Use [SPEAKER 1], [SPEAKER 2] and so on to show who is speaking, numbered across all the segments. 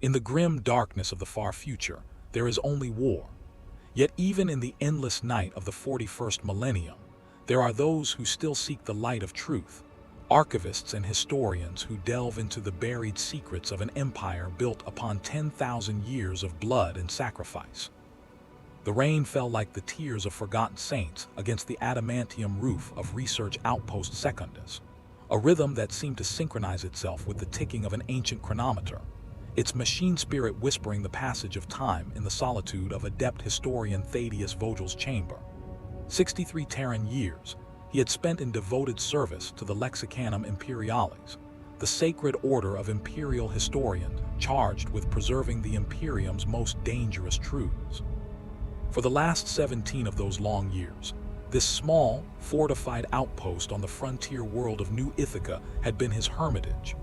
[SPEAKER 1] In the grim darkness of the far future, there is only war. Yet even in the endless night of the 41st millennium, there are those who still seek the light of truth, archivists and historians who delve into the buried secrets of an empire built upon 10,000 years of blood and sacrifice. The rain fell like the tears of forgotten saints against the adamantium roof of Research Outpost Secundus, a rhythm that seemed to synchronize itself with the ticking of an ancient chronometer, its machine spirit whispering the passage of time in the solitude of adept historian Thaddeus Vogel's chamber. 63 Terran years he had spent in devoted service to the Lexicanum Imperialis, the sacred order of imperial historians charged with preserving the Imperium's most dangerous truths. For the last 17 of those long years, this small, fortified outpost on the frontier world of New Ithaca had been his hermitage,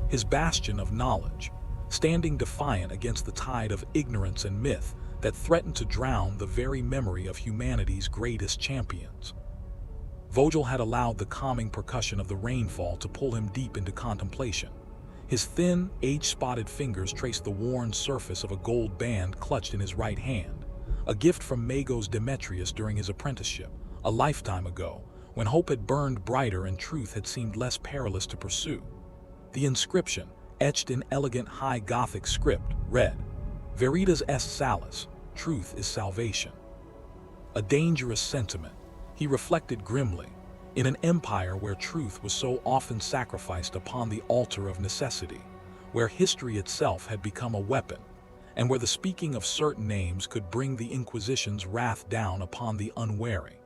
[SPEAKER 1] his bastion of knowledge, standing defiant against the tide of ignorance and myth that threatened to drown the very memory of humanity's greatest champions. Vogel had allowed the calming percussion of the rainfall to pull him deep into contemplation. His thin, age-spotted fingers traced the worn surface of a gold band clutched in his right hand, a gift from Magos Demetrius during his apprenticeship, a lifetime ago, when hope had burned brighter and truth had seemed less perilous to pursue. The inscription, etched in elegant high Gothic script, read, Veritas est salus, truth is salvation. A dangerous sentiment, he reflected grimly, in an empire where truth was so often sacrificed upon the altar of necessity, where history itself had become a weapon, and where the speaking of certain names could bring the Inquisition's wrath down upon the unwary.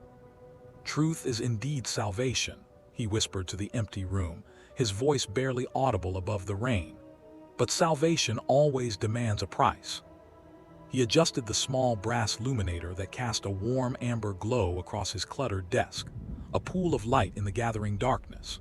[SPEAKER 1] Truth is indeed salvation, he whispered to the empty room, his voice barely audible above the rain. But salvation always demands a price. He adjusted the small brass luminator that cast a warm amber glow across his cluttered desk, a pool of light in the gathering darkness.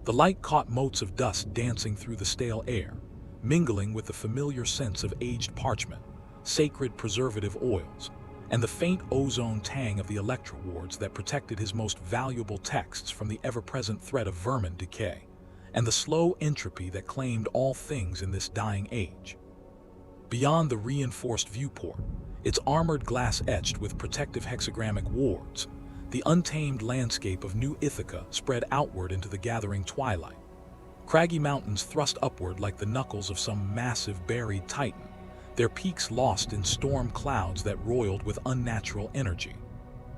[SPEAKER 1] The light caught motes of dust dancing through the stale air, mingling with the familiar scents of aged parchment, sacred preservative oils, and the faint ozone tang of the electro wards that protected his most valuable texts from the ever-present threat of vermin decay, and the slow entropy that claimed all things in this dying age. Beyond the reinforced viewport, its armored glass etched with protective hexagrammic wards, the untamed landscape of New Ithaca spread outward into the gathering twilight. Craggy mountains thrust upward like the knuckles of some massive buried titan, their peaks lost in storm clouds that roiled with unnatural energy.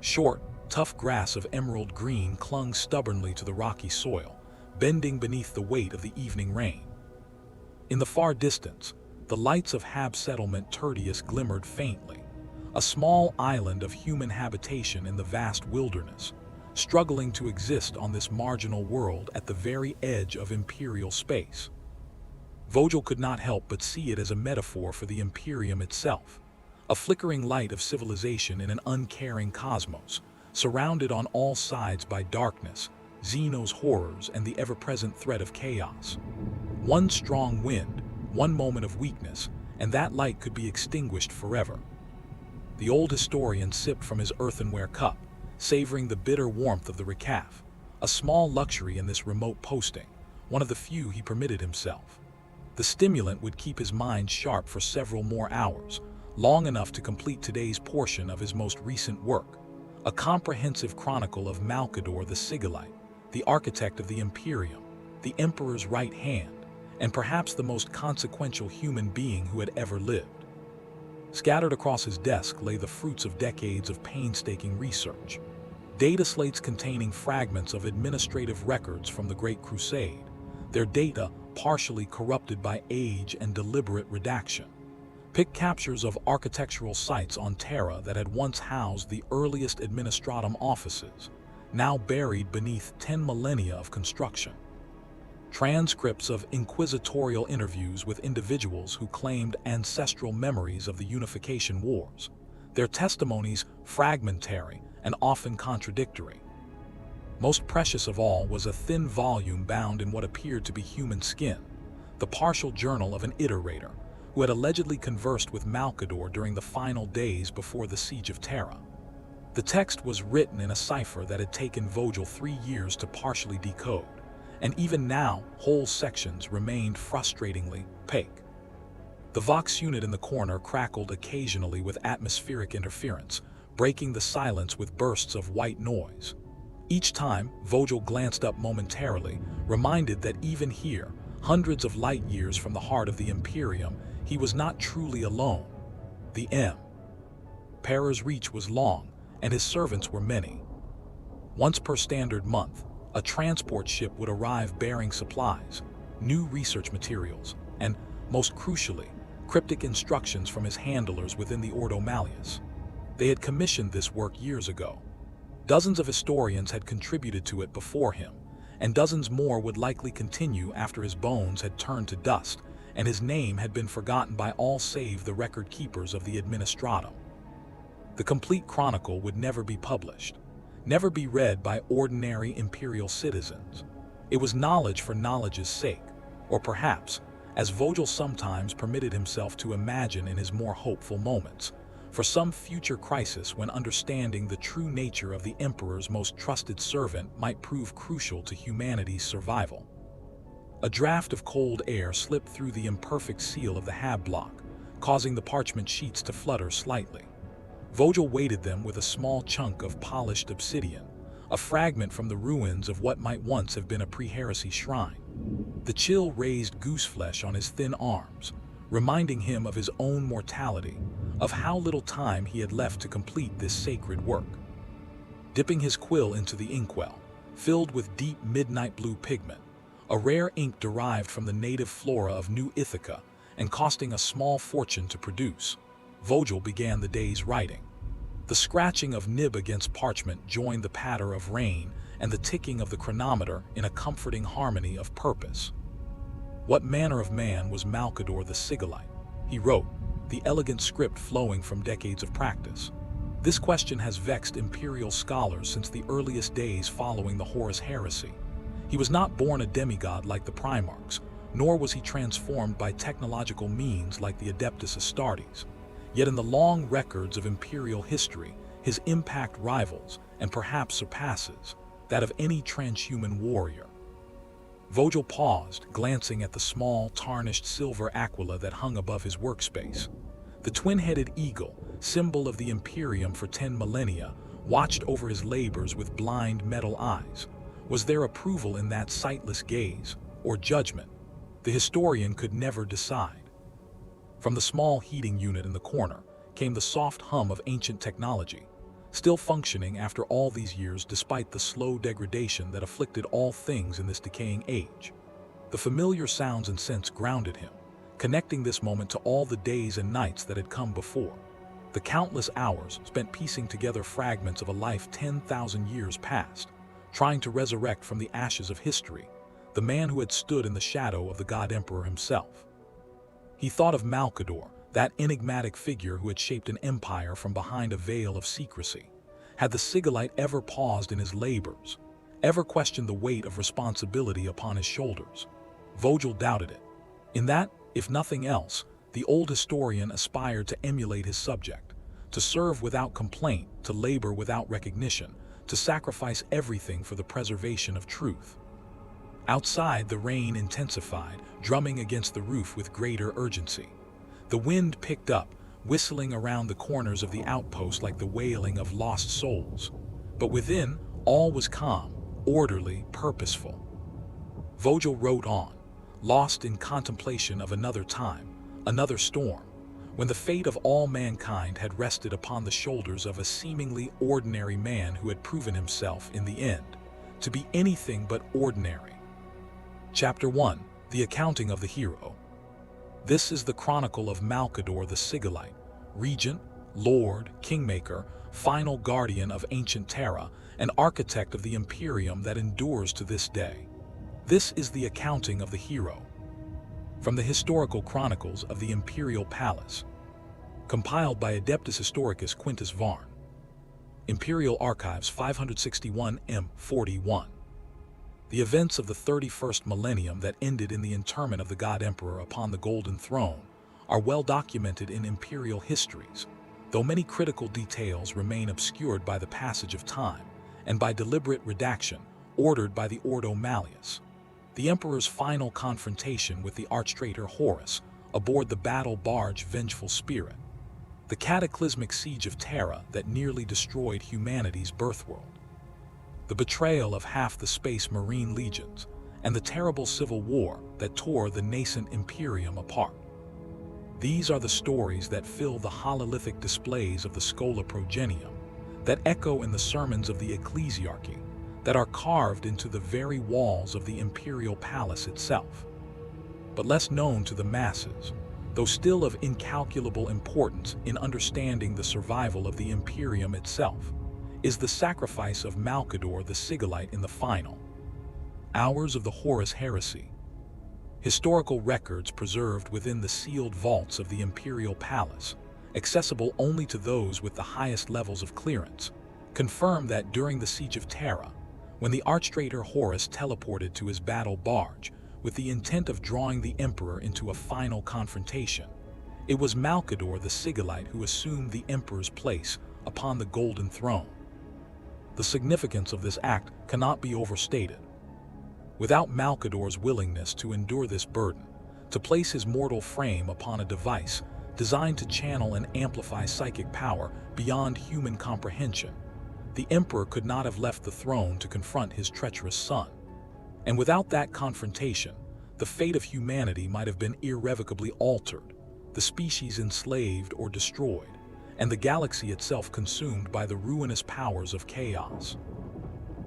[SPEAKER 1] Short, tough grass of emerald green clung stubbornly to the rocky soil, bending beneath the weight of the evening rain. In the far distance, the lights of Hab settlement Tertius glimmered faintly, a small island of human habitation in the vast wilderness, struggling to exist on this marginal world at the very edge of imperial space. Vogel could not help but see it as a metaphor for the Imperium itself, a flickering light of civilization in an uncaring cosmos, surrounded on all sides by darkness, Xeno's horrors, and the ever-present threat of chaos. One strong wind, one moment of weakness, and that light could be extinguished forever. The old historian sipped from his earthenware cup, savoring the bitter warmth of the recaf, a small luxury in this remote posting, one of the few he permitted himself. The stimulant would keep his mind sharp for several more hours, long enough to complete today's portion of his most recent work, a comprehensive chronicle of Malcador the Sigillite, the architect of the Imperium, the Emperor's right hand, and perhaps the most consequential human being who had ever lived. Scattered across his desk lay the fruits of decades of painstaking research, data slates containing fragments of administrative records from the Great Crusade, their data partially corrupted by age and deliberate redaction. Pick captures of architectural sites on Terra that had once housed the earliest administratum offices, now buried beneath 10 millennia of construction. Transcripts of inquisitorial interviews with individuals who claimed ancestral memories of the Unification Wars, their testimonies fragmentary and often contradictory. Most precious of all was a thin volume bound in what appeared to be human skin, the partial journal of an iterator who had allegedly conversed with Malcador during the final days before the siege of Terra. The text was written in a cipher that had taken Vogel 3 years to partially decode, and even now whole sections remained frustratingly opaque. The Vox unit in the corner crackled occasionally with atmospheric interference, breaking the silence with bursts of white noise. Each time, Vogel glanced up momentarily, reminded that even here, hundreds of light years from the heart of the Imperium, he was not truly alone. The Emperor's reach was long, and his servants were many. Once per standard month, a transport ship would arrive bearing supplies, new research materials, and, most crucially, cryptic instructions from his handlers within the Ordo Malleus. They had commissioned this work years ago. Dozens of historians had contributed to it before him, and dozens more would likely continue after his bones had turned to dust and his name had been forgotten by all save the record keepers of the Administratum. The complete chronicle would never be published, never be read by ordinary imperial citizens. It was knowledge for knowledge's sake, or perhaps, as Vogel sometimes permitted himself to imagine in his more hopeful moments, for some future crisis when understanding the true nature of the Emperor's most trusted servant might prove crucial to humanity's survival. A draft of cold air slipped through the imperfect seal of the hab block, causing the parchment sheets to flutter slightly. Vogel weighted them with a small chunk of polished obsidian, a fragment from the ruins of what might once have been a pre-heresy shrine. The chill raised gooseflesh on his thin arms, reminding him of his own mortality, of how little time he had left to complete this sacred work. Dipping his quill into the inkwell, filled with deep midnight blue pigment, a rare ink derived from the native flora of New Ithaca and costing a small fortune to produce, Vogel began the day's writing. The scratching of nib against parchment joined the patter of rain and the ticking of the chronometer in a comforting harmony of purpose. What manner of man was Malcador the Sigillite? He wrote, the elegant script flowing from decades of practice. This question has vexed imperial scholars since the earliest days following the Horus heresy. He was not born a demigod like the Primarchs, nor was he transformed by technological means like the Adeptus Astartes. Yet in the long records of imperial history, his impact rivals, and perhaps surpasses, that of any transhuman warrior. Vogel paused, glancing at the small, tarnished silver aquila that hung above his workspace. The twin-headed eagle, symbol of the Imperium for 10 millennia, watched over his labors with blind metal eyes. Was there approval in that sightless gaze, or judgment? The historian could never decide. From the small heating unit in the corner came the soft hum of ancient technology, still functioning after all these years despite the slow degradation that afflicted all things in this decaying age. The familiar sounds and scents grounded him, connecting this moment to all the days and nights that had come before. The countless hours spent piecing together fragments of a life 10,000 years past, trying to resurrect from the ashes of history the man who had stood in the shadow of the God Emperor himself. He thought of Malcador, that enigmatic figure who had shaped an empire from behind a veil of secrecy. Had the Sigillite ever paused in his labors, ever questioned the weight of responsibility upon his shoulders? Vogel doubted it. In that, if nothing else, the old historian aspired to emulate his subject, to serve without complaint, to labor without recognition, to sacrifice everything for the preservation of truth. Outside, the rain intensified, drumming against the roof with greater urgency. The wind picked up, whistling around the corners of the outpost like the wailing of lost souls. But within, all was calm, orderly, purposeful. Vogel wrote on, lost in contemplation of another time, another storm, when the fate of all mankind had rested upon the shoulders of a seemingly ordinary man who had proven himself, in the end, to be anything but ordinary. Chapter 1. The Accounting of the Hero. This is the chronicle of Malcador the Sigillite, regent, lord, kingmaker, final guardian of ancient Terra, and architect of the Imperium that endures to this day. This is the accounting of the hero. From the historical chronicles of the Imperial Palace, compiled by Adeptus Historicus Quintus Varn. Imperial Archives 561 M41. The events of the 31st millennium that ended in the interment of the God Emperor upon the Golden Throne are well documented in imperial histories, though many critical details remain obscured by the passage of time and by deliberate redaction ordered by the Ordo Malleus. The Emperor's final confrontation with the arch-traitor Horus, aboard the battle barge Vengeful Spirit, the cataclysmic siege of Terra that nearly destroyed humanity's birthworld, the betrayal of half the Space Marine legions, and the terrible civil war that tore the nascent Imperium apart. These are the stories that fill the hololithic displays of the Schola Progenium, that echo in the sermons of the Ecclesiarchy, that are carved into the very walls of the imperial palace itself. But less known to the masses, though still of incalculable importance in understanding the survival of the Imperium itself, is the sacrifice of Malcador the Sigillite in the final hours of the Horus Heresy. Historical records preserved within the sealed vaults of the imperial palace, accessible only to those with the highest levels of clearance, confirm that during the Siege of Terra, when the Archtraitor Horus teleported to his battle barge with the intent of drawing the Emperor into a final confrontation, it was Malcador the Sigillite who assumed the Emperor's place upon the Golden Throne. The significance of this act cannot be overstated. Without Malcador's willingness to endure this burden, to place his mortal frame upon a device designed to channel and amplify psychic power beyond human comprehension, the Emperor could not have left the throne to confront his treacherous son. And without that confrontation, the fate of humanity might have been irrevocably altered, the species enslaved or destroyed, and the galaxy itself consumed by the ruinous powers of chaos.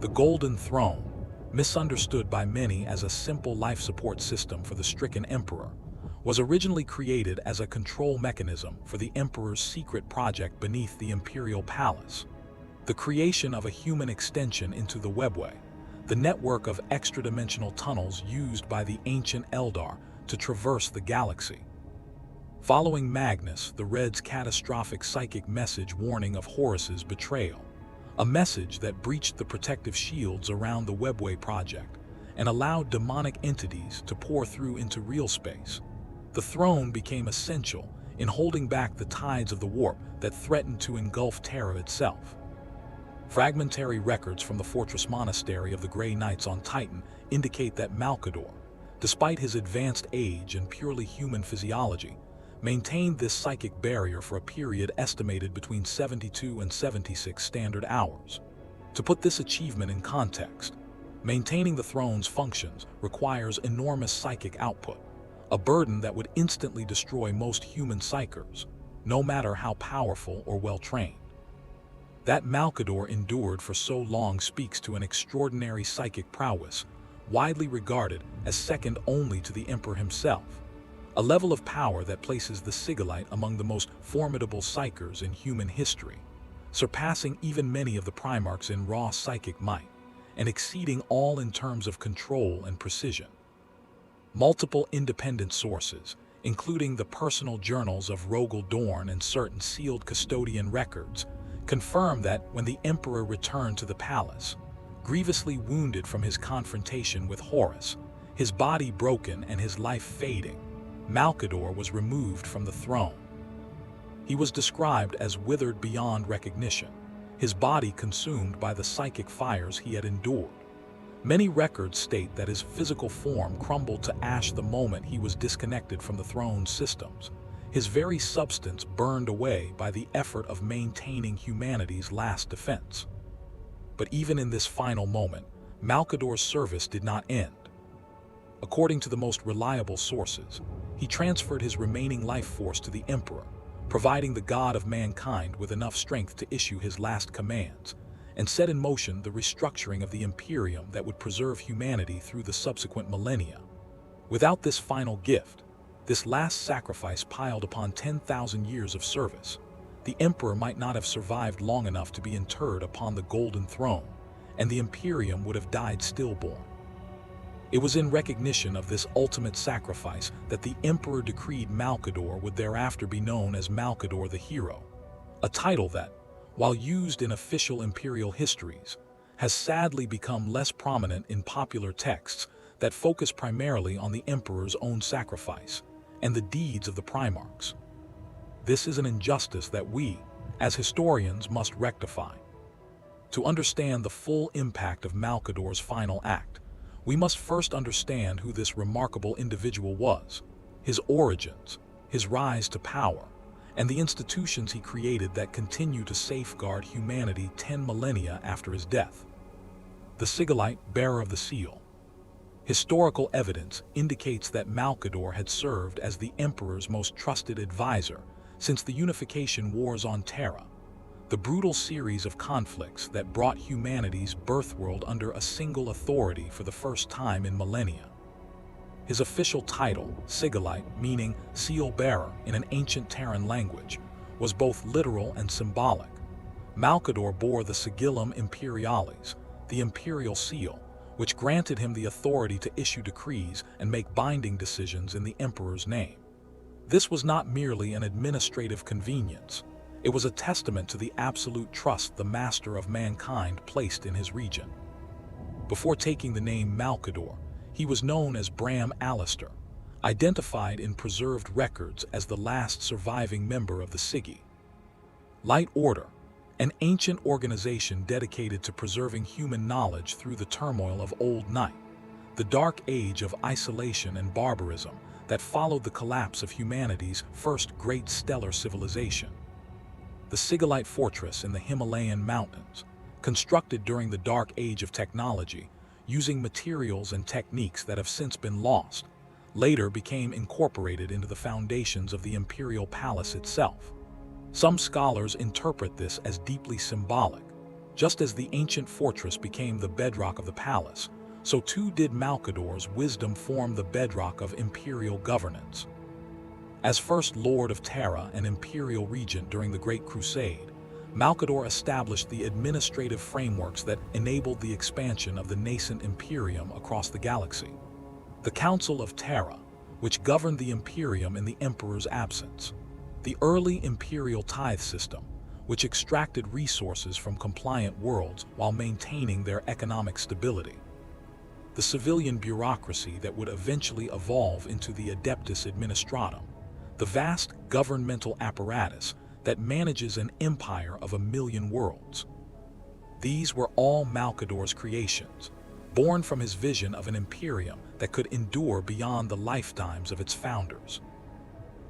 [SPEAKER 1] The Golden Throne, misunderstood by many as a simple life support system for the stricken Emperor, was originally created as a control mechanism for the Emperor's secret project beneath the Imperial Palace, the creation of a human extension into the webway, the network of extra-dimensional tunnels used by the ancient Eldar to traverse the galaxy. Following Magnus the Red's catastrophic psychic message warning of Horus's betrayal, a message that breached the protective shields around the Webway project and allowed demonic entities to pour through into real space, the throne became essential in holding back the tides of the warp that threatened to engulf Terra itself. Fragmentary records from the Fortress Monastery of the Grey Knights on Titan indicate that Malcador, despite his advanced age and purely human physiology, maintained this psychic barrier for a period estimated between 72 and 76 standard hours. To put this achievement in context, maintaining the throne's functions requires enormous psychic output, a burden that would instantly destroy most human psychers, no matter how powerful or well-trained. That Malcador endured for so long speaks to an extraordinary psychic prowess, widely regarded as second only to the Emperor himself, a level of power that places the Sigillite among the most formidable psychers in human history, surpassing even many of the Primarchs in raw psychic might, and exceeding all in terms of control and precision. Multiple independent sources, including the personal journals of Rogel Dorn and certain sealed custodian records, confirm that when the Emperor returned to the palace, grievously wounded from his confrontation with Horus, his body broken and his life fading, Malcador was removed from the throne. He was described as withered beyond recognition, his body consumed by the psychic fires he had endured. Many records state that his physical form crumbled to ash the moment he was disconnected from the throne's systems, his very substance burned away by the effort of maintaining humanity's last defense. But even in this final moment, Malcador's service did not end. According to the most reliable sources, he transferred his remaining life force to the Emperor, providing the god of mankind with enough strength to issue his last commands, and set in motion the restructuring of the Imperium that would preserve humanity through the subsequent millennia. Without this final gift, this last sacrifice piled upon 10,000 years of service, the Emperor might not have survived long enough to be interred upon the Golden Throne, and the Imperium would have died stillborn. It was in recognition of this ultimate sacrifice that the Emperor decreed Malcador would thereafter be known as Malcador the Hero, a title that, while used in official imperial histories, has sadly become less prominent in popular texts that focus primarily on the Emperor's own sacrifice and the deeds of the Primarchs. This is an injustice that we, as historians, must rectify. To understand the full impact of Malcador's final act, we must first understand who this remarkable individual was. his origins, his rise to power, and the institutions he created that continue to safeguard humanity 10 millennia after his death. The Sigillite, bearer of the seal. Historical evidence indicates that Malcador had served as the Emperor's most trusted advisor since the unification wars on Terra, the brutal series of conflicts that brought humanity's birthworld under a single authority for the first time in millennia. His official title, Sigillite, meaning seal-bearer in an ancient Terran language, was both literal and symbolic. Malcador bore the Sigillum Imperialis, the imperial seal, which granted him the authority to issue decrees and make binding decisions in the Emperor's name. This was not merely an administrative convenience. It was a testament to the absolute trust the Master of Mankind placed in his region. Before taking the name Malcador, he was known as Bram Alistair, identified in preserved records as the last surviving member of the Sigillite Order, an ancient organization dedicated to preserving human knowledge through the turmoil of Old Night, the dark age of isolation and barbarism that followed the collapse of humanity's first great stellar civilization. The Sigillite fortress in the Himalayan mountains, constructed during the dark age of technology, using materials and techniques that have since been lost, later became incorporated into the foundations of the imperial palace itself. Some scholars interpret this as deeply symbolic. Just as the ancient fortress became the bedrock of the palace, so too did Malcador's wisdom form the bedrock of imperial governance. As First Lord of Terra and Imperial Regent during the Great Crusade, Malcador established the administrative frameworks that enabled the expansion of the nascent Imperium across the galaxy. The Council of Terra, which governed the Imperium in the Emperor's absence. The early imperial tithe system, which extracted resources from compliant worlds while maintaining their economic stability. The civilian bureaucracy that would eventually evolve into the Adeptus Administratum, the vast governmental apparatus that manages an empire of 1,000,000 worlds. These were all Malcador's creations, born from his vision of an imperium that could endure beyond the lifetimes of its founders.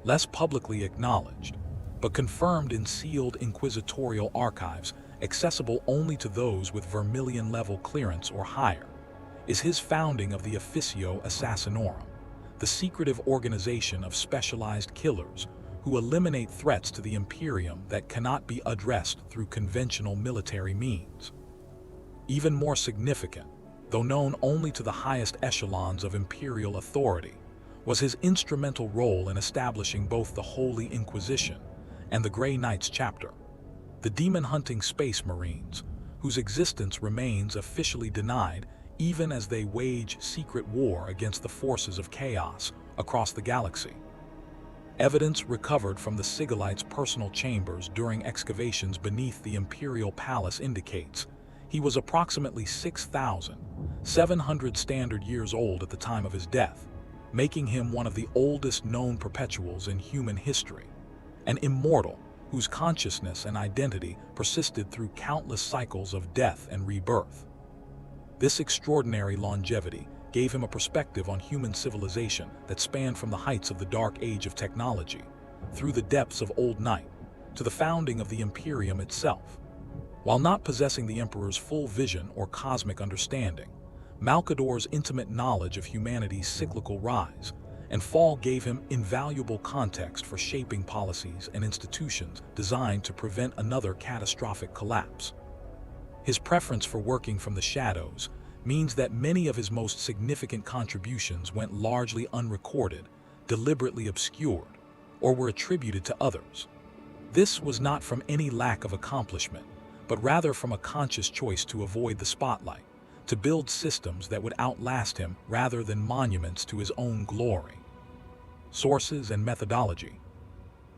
[SPEAKER 1] Less publicly acknowledged, but confirmed in sealed inquisitorial archives accessible only to those with Vermilion-level clearance or higher, is his founding of the Officio Assassinorum, the secretive organization of specialized killers who eliminate threats to the Imperium that cannot be addressed through conventional military means. Even more significant, though known only to the highest echelons of imperial authority, was his instrumental role in establishing both the Holy Inquisition and the Grey Knights chapter, the demon-hunting space marines, whose existence remains officially denied even as they wage secret war against the forces of chaos across the galaxy. Evidence recovered from the Sigillite's personal chambers during excavations beneath the Imperial Palace indicates he was approximately 6,700 standard years old at the time of his death, making him one of the oldest known perpetuals in human history, an immortal whose consciousness and identity persisted through countless cycles of death and rebirth. This extraordinary longevity gave him a perspective on human civilization that spanned from the heights of the dark age of technology, through the depths of Old Night, to the founding of the Imperium itself. While not possessing the Emperor's full vision or cosmic understanding, Malcador's intimate knowledge of humanity's cyclical rise and fall gave him invaluable context for shaping policies and institutions designed to prevent another catastrophic collapse. His preference for working from the shadows means that many of his most significant contributions went largely unrecorded, deliberately obscured, or were attributed to others. This was not from any lack of accomplishment, but rather from a conscious choice to avoid the spotlight, to build systems that would outlast him rather than monuments to his own glory. Sources and methodology.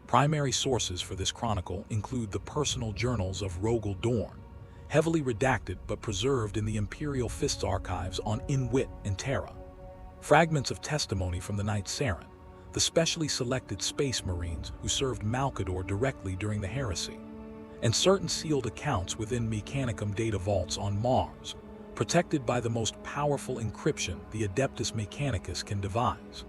[SPEAKER 1] Primary sources for this chronicle include the personal journals of Rogel Dorn, heavily redacted but preserved in the Imperial Fist's archives on Inwit and Terra. Fragments of testimony from the Knight Saren, the specially selected space marines who served Malcador directly during the heresy, and certain sealed accounts within Mechanicum data vaults on Mars, protected by the most powerful encryption the Adeptus Mechanicus can devise.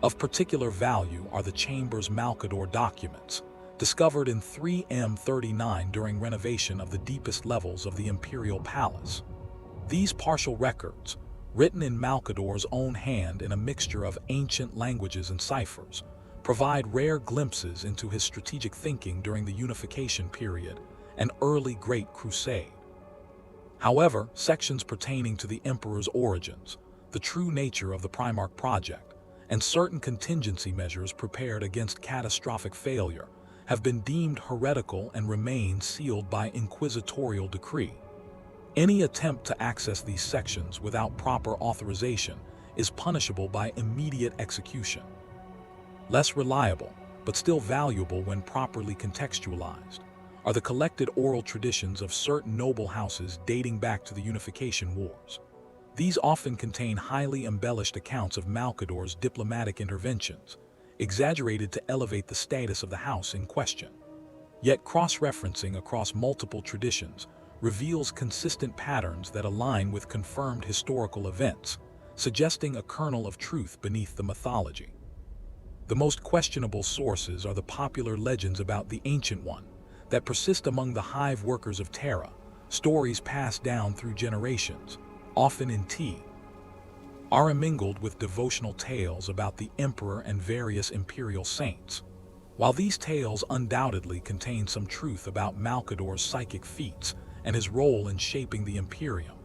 [SPEAKER 1] Of particular value are the Chamber's Malcador documents, discovered in 3M39 during renovation of the deepest levels of the Imperial Palace. These partial records, written in Malcador's own hand in a mixture of ancient languages and ciphers, provide rare glimpses into his strategic thinking during the Unification period and early Great Crusade. However, sections pertaining to the Emperor's origins, the true nature of the Primarch project, and certain contingency measures prepared against catastrophic failure have been deemed heretical and remain sealed by inquisitorial decree. Any attempt to access these sections without proper authorization is punishable by immediate execution. Less reliable, but still valuable when properly contextualized, are the collected oral traditions of certain noble houses dating back to the Unification Wars. These often contain highly embellished accounts of Malcador's diplomatic interventions, exaggerated to elevate the status of the house in question. Yet cross-referencing across multiple traditions reveals consistent patterns that align with confirmed historical events, suggesting a kernel of truth beneath the mythology. The most questionable sources are the popular legends about the Ancient One that persist among the hive workers of Terra, stories passed down through generations, often in tea, are mingled with devotional tales about the Emperor and various imperial saints. While these tales undoubtedly contain some truth about Malcador's psychic feats and his role in shaping the Imperium,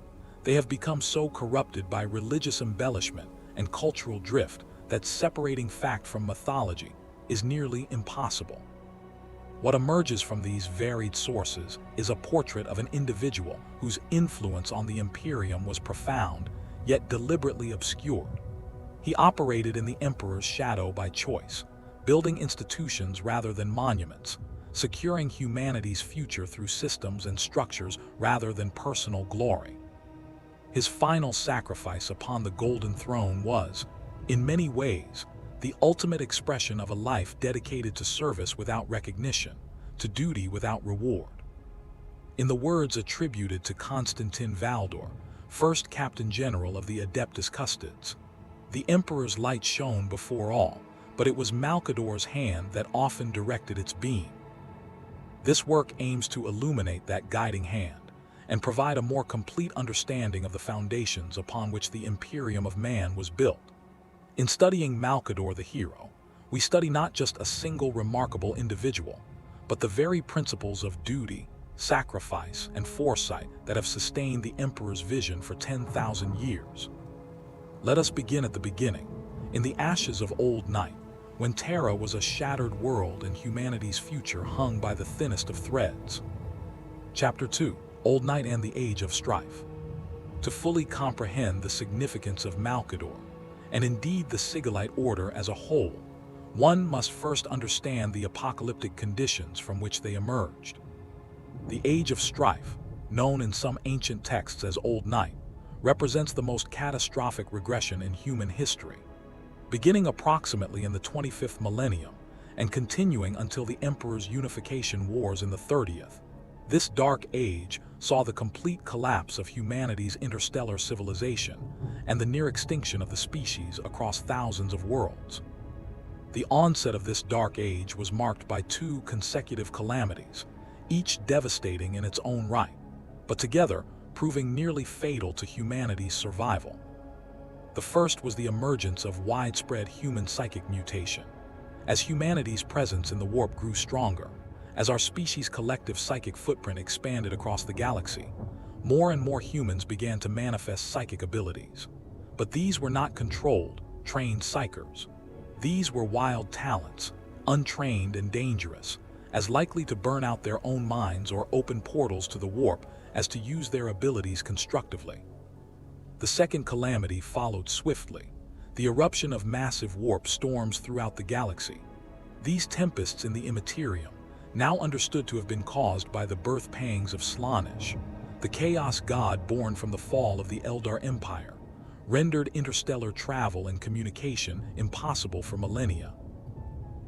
[SPEAKER 1] they have become so corrupted by religious embellishment and cultural drift that separating fact from mythology is nearly impossible. What emerges from these varied sources is a portrait of an individual whose influence on the Imperium was profound, yet deliberately obscured. He operated in the Emperor's shadow by choice, building institutions rather than monuments, securing humanity's future through systems and structures rather than personal glory. His final sacrifice upon the Golden Throne was, in many ways, the ultimate expression of a life dedicated to service without recognition, to duty without reward. In the words attributed to Constantin Valdor, first Captain General of the Adeptus Custodes, the Emperor's light shone before all, but it was Malcador's hand that often directed its beam. This work aims to illuminate that guiding hand and provide a more complete understanding of the foundations upon which the Imperium of Man was built. In studying Malcador the Hero, we study not just a single remarkable individual, but the very principles of duty, sacrifice, and foresight that have sustained the Emperor's vision for 10,000 years. Let us begin at the beginning, in the ashes of Old Night, when Terra was a shattered world and humanity's future hung by the thinnest of threads. Chapter 2, Old Night and the Age of Strife. To fully comprehend the significance of Malcador, and indeed the Sigillite order as a whole, one must first understand the apocalyptic conditions from which they emerged. The Age of Strife, known in some ancient texts as Old Night, represents the most catastrophic regression in human history. Beginning approximately in the 25th millennium and continuing until the Emperor's Unification Wars in the 30th, this dark age saw the complete collapse of humanity's interstellar civilization and the near extinction of the species across thousands of worlds. The onset of this dark age was marked by two consecutive calamities, each devastating in its own right, but together proving nearly fatal to humanity's survival. The first was the emergence of widespread human psychic mutation. As humanity's presence in the warp grew stronger, as our species' collective psychic footprint expanded across the galaxy, more and more humans began to manifest psychic abilities. But these were not controlled, trained psychers. These were wild talents, untrained and dangerous, as likely to burn out their own minds or open portals to the warp as to use their abilities constructively. The second calamity followed swiftly, the eruption of massive warp storms throughout the galaxy. These tempests in the Imperium, now understood to have been caused by the birth pangs of Slaanesh, the chaos god born from the fall of the Eldar Empire, rendered interstellar travel and communication impossible for millennia.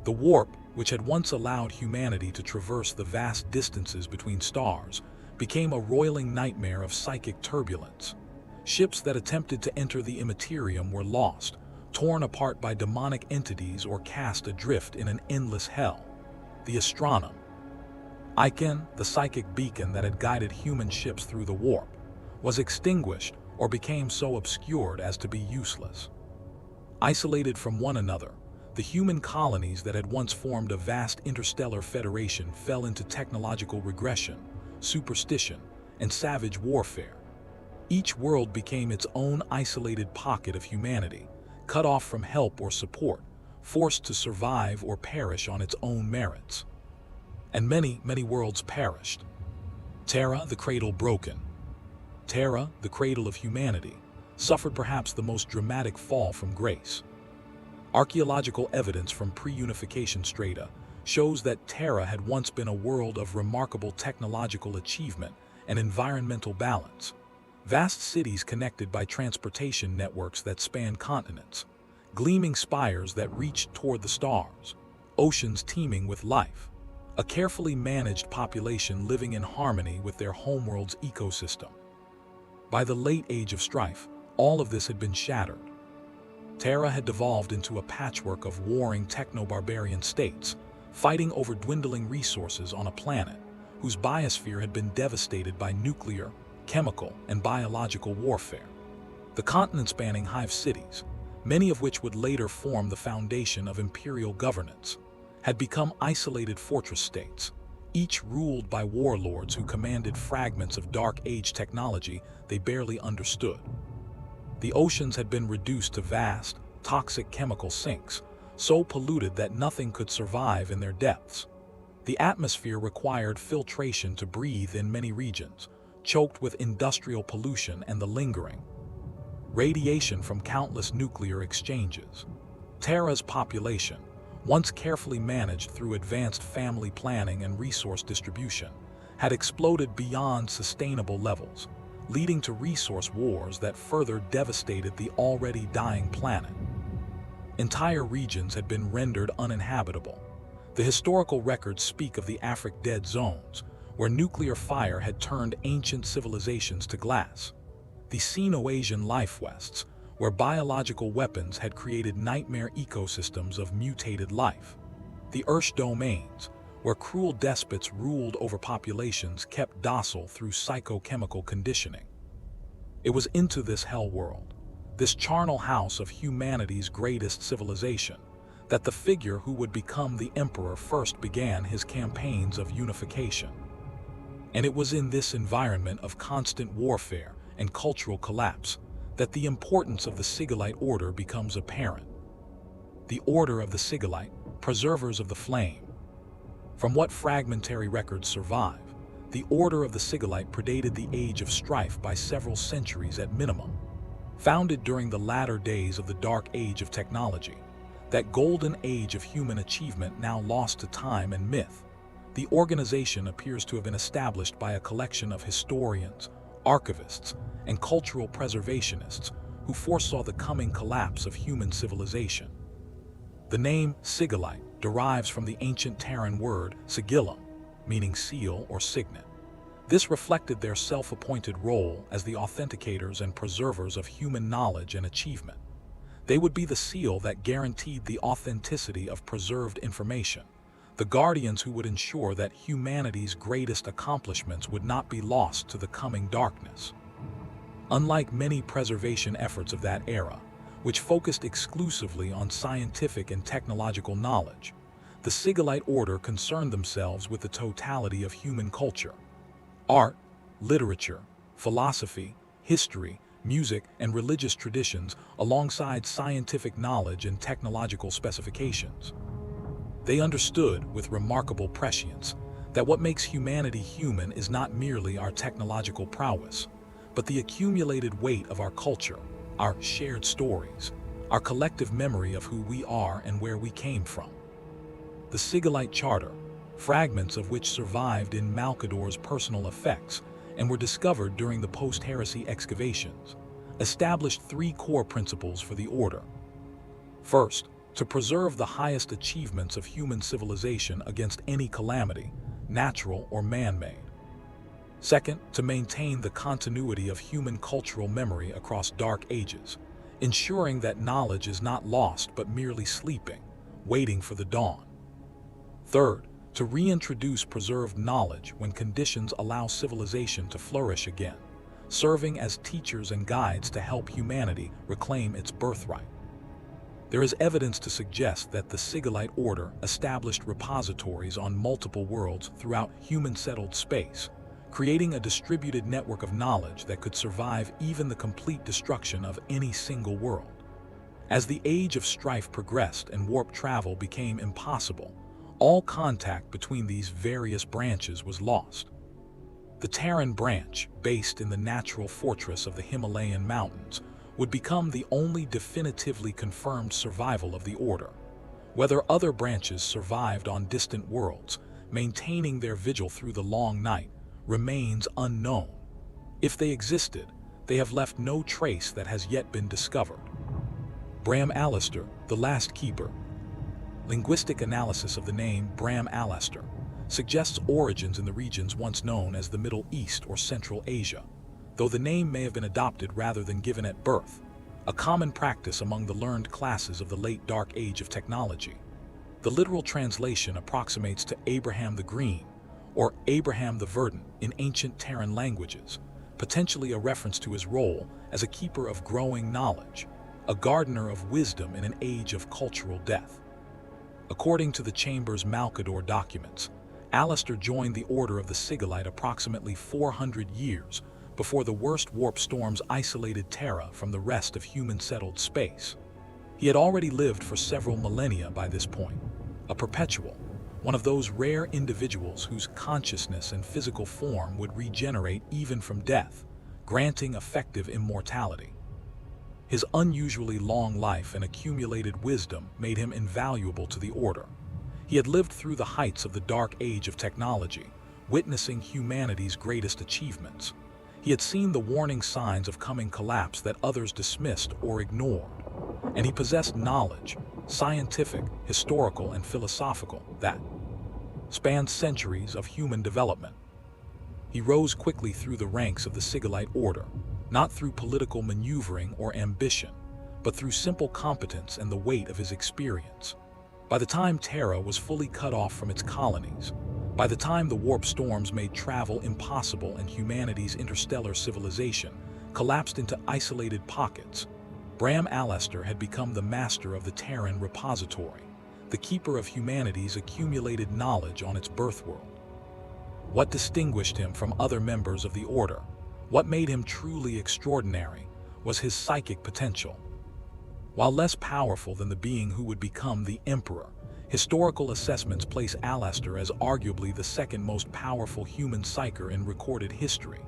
[SPEAKER 1] The warp, which had once allowed humanity to traverse the vast distances between stars, became a roiling nightmare of psychic turbulence. Ships that attempted to enter the Imperium were lost, torn apart by demonic entities or cast adrift in an endless hell. The Astronom. Icon, the psychic beacon that had guided human ships through the warp, was extinguished or became so obscured as to be useless. Isolated from one another, the human colonies that had once formed a vast interstellar federation fell into technological regression, superstition, and savage warfare. Each world became its own isolated pocket of humanity, cut off from help or support, forced to survive or perish on its own merits. And many, many worlds perished. Terra, the cradle broken. Terra, the cradle of humanity, suffered perhaps the most dramatic fall from grace. Archaeological evidence from pre-unification strata shows that Terra had once been a world of remarkable technological achievement and environmental balance. Vast cities connected by transportation networks that spanned continents, gleaming spires that reached toward the stars, oceans teeming with life, a carefully managed population living in harmony with their homeworld's ecosystem. By the late Age of Strife, all of this had been shattered. Terra had devolved into a patchwork of warring techno-barbarian states, fighting over dwindling resources on a planet whose biosphere had been devastated by nuclear, chemical, and biological warfare. The continent-spanning hive cities, many of which would later form the foundation of imperial governance, had become isolated fortress states, each ruled by warlords who commanded fragments of Dark Age technology they barely understood. The oceans had been reduced to vast, toxic chemical sinks, so polluted that nothing could survive in their depths. The atmosphere required filtration to breathe in many regions, choked with industrial pollution and the lingering radiation from countless nuclear exchanges. Terra's population, once carefully managed through advanced family planning and resource distribution, had exploded beyond sustainable levels, leading to resource wars that further devastated the already dying planet. Entire regions had been rendered uninhabitable. The historical records speak of the Afric Dead Zones, where nuclear fire had turned ancient civilizations to glass. The Sino-Asian Lifewests, where biological weapons had created nightmare ecosystems of mutated life. The Ursh domains, where cruel despots ruled over populations kept docile through psychochemical conditioning. It was into this hell world, this charnel house of humanity's greatest civilization, that the figure who would become the emperor first began his campaigns of unification. And it was in this environment of constant warfare and cultural collapse that the importance of the Sigillite order becomes apparent. The Order of the Sigillite, preservers of the flame. From what fragmentary records survive, the Order of the Sigillite predated the Age of Strife by several centuries at minimum. Founded during the latter days of the Dark Age of technology, that golden age of human achievement now lost to time and myth, the organization appears to have been established by a collection of historians, archivists, and cultural preservationists who foresaw the coming collapse of human civilization. The name Sigillite derives from the ancient Terran word sigillum, meaning seal or signet. This reflected their self-appointed role as the authenticators and preservers of human knowledge and achievement. They would be the seal that guaranteed the authenticity of preserved information, the guardians who would ensure that humanity's greatest accomplishments would not be lost to the coming darkness. Unlike many preservation efforts of that era, which focused exclusively on scientific and technological knowledge, the Sigillite order concerned themselves with the totality of human culture. Art, literature, philosophy, history, music, and religious traditions alongside scientific knowledge and technological specifications. They understood, with remarkable prescience, that what makes humanity human is not merely our technological prowess, but the accumulated weight of our culture, our shared stories, our collective memory of who we are and where we came from. The Sigillite Charter, fragments of which survived in Malcador's personal effects and were discovered during the post-heresy excavations, established three core principles for the order. First, to preserve the highest achievements of human civilization against any calamity, natural or man-made. Second, to maintain the continuity of human cultural memory across dark ages, ensuring that knowledge is not lost but merely sleeping, waiting for the dawn. Third, to reintroduce preserved knowledge when conditions allow civilization to flourish again, serving as teachers and guides to help humanity reclaim its birthright. There is evidence to suggest that the Sigillite Order established repositories on multiple worlds throughout human-settled space, creating a distributed network of knowledge that could survive even the complete destruction of any single world. As the age of strife progressed and warp travel became impossible, all contact between these various branches was lost. The Terran branch, based in the natural fortress of the Himalayan mountains, would become the only definitively confirmed survival of the Order. Whether other branches survived on distant worlds, maintaining their vigil through the long night, remains unknown. If they existed, they have left no trace that has yet been discovered. Bram Alistair, the Last Keeper. Linguistic analysis of the name Bram Alistair suggests origins in the regions once known as the Middle East or Central Asia, though the name may have been adopted rather than given at birth, a common practice among the learned classes of the late Dark Age of technology. The literal translation approximates to Abraham the Green, or Abraham the Verdant in ancient Terran languages, potentially a reference to his role as a keeper of growing knowledge, a gardener of wisdom in an age of cultural death. According to the Chamber's Malcador documents, Alistair joined the Order of the Sigillite approximately 400 years before the worst warp storms isolated Terra from the rest of human-settled space. He had already lived for several millennia by this point, a perpetual, one of those rare individuals whose consciousness and physical form would regenerate even from death, granting effective immortality. His unusually long life and accumulated wisdom made him invaluable to the Order. He had lived through the heights of the Dark Age of technology, witnessing humanity's greatest achievements. He had seen the warning signs of coming collapse that others dismissed or ignored, and he possessed knowledge, scientific, historical, and philosophical, that spanned centuries of human development. He rose quickly through the ranks of the Sigillite Order, not through political maneuvering or ambition, but through simple competence and the weight of his experience. By the time Terra was fully cut off from its colonies, by the time the warp storms made travel impossible and humanity's interstellar civilization collapsed into isolated pockets, Bram Alistair had become the master of the Terran repository, the keeper of humanity's accumulated knowledge on its birthworld. What distinguished him from other members of the Order, what made him truly extraordinary, was his psychic potential. While less powerful than the being who would become the Emperor, historical assessments place Alistair as arguably the second most powerful human psyker in recorded history.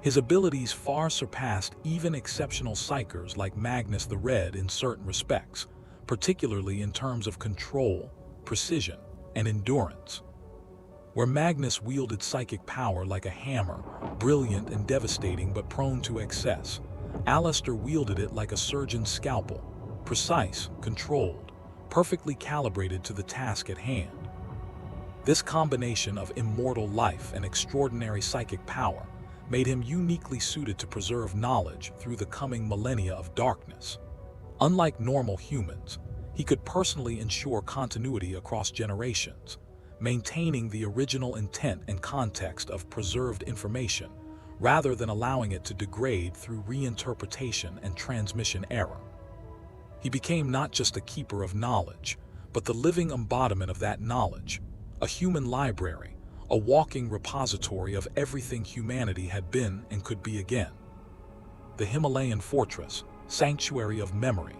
[SPEAKER 1] His abilities far surpassed even exceptional psykers like Magnus the Red in certain respects, particularly in terms of control, precision, and endurance. Where Magnus wielded psychic power like a hammer, brilliant and devastating but prone to excess, Alistair wielded it like a surgeon's scalpel, precise, controlled, perfectly calibrated to the task at hand. This combination of immortal life and extraordinary psychic power made him uniquely suited to preserve knowledge through the coming millennia of darkness. Unlike normal humans, he could personally ensure continuity across generations, maintaining the original intent and context of preserved information, rather than allowing it to degrade through reinterpretation and transmission error. He became not just a keeper of knowledge, but the living embodiment of that knowledge, a human library, a walking repository of everything humanity had been and could be again. The Himalayan fortress, sanctuary of memory.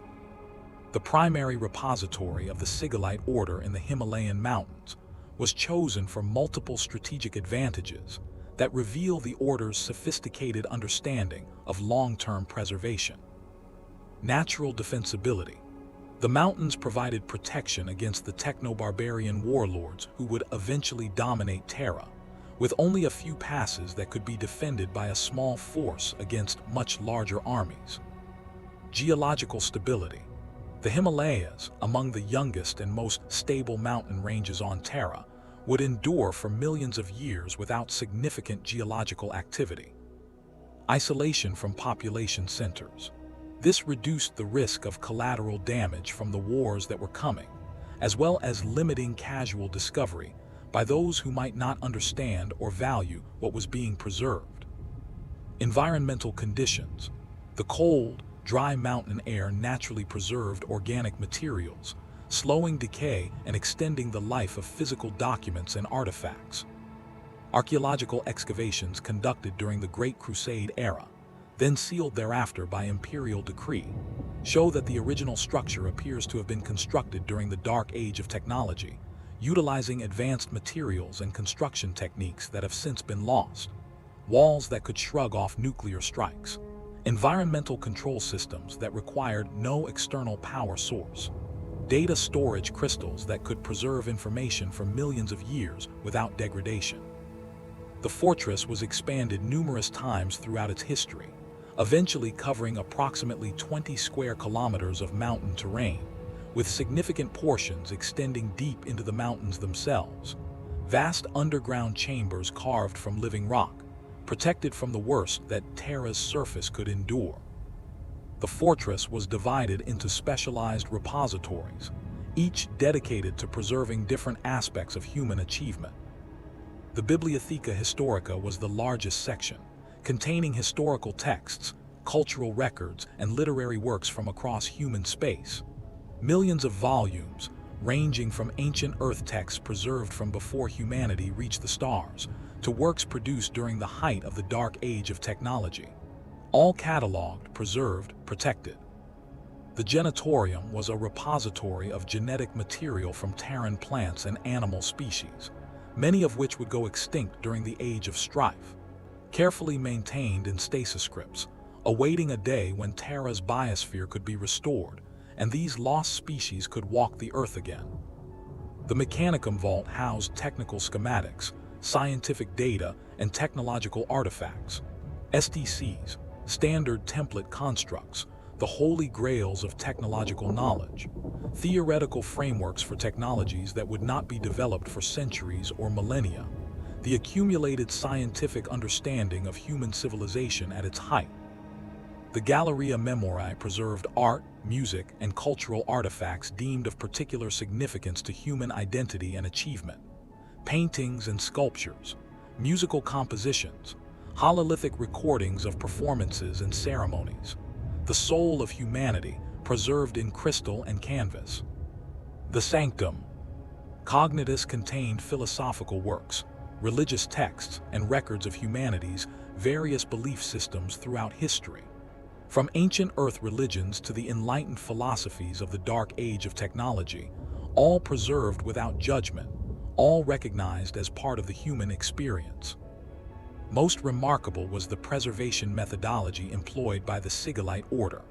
[SPEAKER 1] The primary repository of the Sigillite Order in the Himalayan mountains was chosen for multiple strategic advantages that reveal the Order's sophisticated understanding of long-term preservation. Natural defensibility. The mountains provided protection against the techno-barbarian warlords who would eventually dominate Terra, with only a few passes that could be defended by a small force against much larger armies. Geological stability. The Himalayas, among the youngest and most stable mountain ranges on Terra, would endure for millions of years without significant geological activity. Isolation from population centers. This reduced the risk of collateral damage from the wars that were coming, as well as limiting casual discovery by those who might not understand or value what was being preserved. Environmental conditions. The cold, dry mountain air naturally preserved organic materials, slowing decay and extending the life of physical documents and artifacts. Archaeological excavations conducted during the Great Crusade era, then sealed thereafter by imperial decree, show that the original structure appears to have been constructed during the Dark Age of technology, utilizing advanced materials and construction techniques that have since been lost. Walls that could shrug off nuclear strikes. Environmental control systems that required no external power source. Data storage crystals that could preserve information for millions of years without degradation. The fortress was expanded numerous times throughout its history, eventually covering approximately 20 square kilometers of mountain terrain, with significant portions extending deep into the mountains themselves. Vast underground chambers carved from living rock, protected from the worst that Terra's surface could endure. The fortress was divided into specialized repositories, each dedicated to preserving different aspects of human achievement. The Bibliotheca Historica was the largest section, containing historical texts, cultural records, and literary works from across human space. Millions of volumes, ranging from ancient Earth texts preserved from before humanity reached the stars, to works produced during the height of the Dark Age of technology. All cataloged, preserved, protected. The Genitorium was a repository of genetic material from Terran plants and animal species, many of which would go extinct during the Age of Strife, carefully maintained in stasis crypts, awaiting a day when Terra's biosphere could be restored, and these lost species could walk the Earth again. The Mechanicum Vault housed technical schematics, scientific data, and technological artifacts. STCs, standard template constructs, the holy grails of technological knowledge, theoretical frameworks for technologies that would not be developed for centuries or millennia, the accumulated scientific understanding of human civilization at its height. The Galleria Memoriae preserved art, music, and cultural artifacts deemed of particular significance to human identity and achievement. Paintings and sculptures, musical compositions, hololithic recordings of performances and ceremonies, the soul of humanity preserved in crystal and canvas. The Sanctum. Cognitus contained philosophical works, religious texts, and records of humanity's various belief systems throughout history. From ancient Earth religions to the enlightened philosophies of the Dark Age of technology, all preserved without judgment, all recognized as part of the human experience. Most remarkable was the preservation methodology employed by the Sigillite order.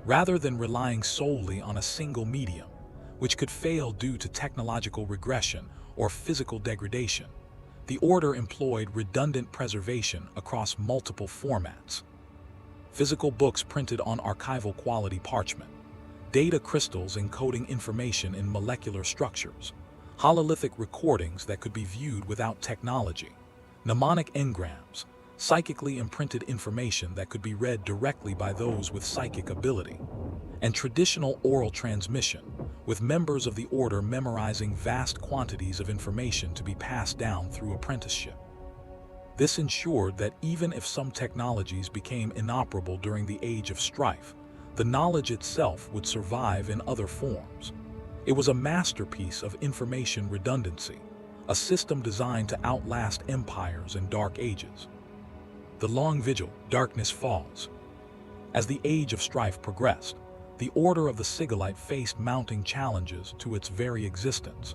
[SPEAKER 1] Rather than relying solely on a single medium, which could fail due to technological regression or physical degradation, the order employed redundant preservation across multiple formats. Physical books printed on archival quality parchment, data crystals encoding information in molecular structures, hololithic recordings that could be viewed without technology, mnemonic engrams, psychically imprinted information that could be read directly by those with psychic ability, and traditional oral transmission, with members of the order memorizing vast quantities of information to be passed down through apprenticeship. This ensured that even if some technologies became inoperable during the Age of Strife, the knowledge itself would survive in other forms. It was a masterpiece of information redundancy, a system designed to outlast empires and dark ages. The Long Vigil, Darkness Falls. As the Age of Strife progressed, the Order of the Sigillite faced mounting challenges to its very existence.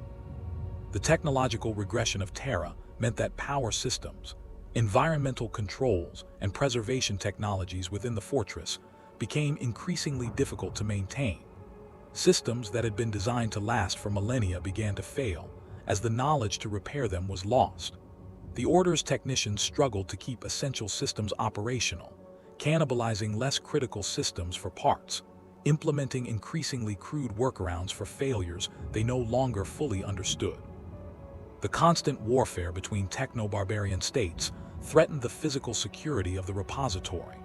[SPEAKER 1] The technological regression of Terra meant that power systems, environmental controls, and preservation technologies within the fortress became increasingly difficult to maintain. Systems that had been designed to last for millennia began to fail, as the knowledge to repair them was lost. The Order's technicians struggled to keep essential systems operational, cannibalizing less critical systems for parts, implementing increasingly crude workarounds for failures they no longer fully understood. The constant warfare between techno-barbarian states threatened the physical security of the repository.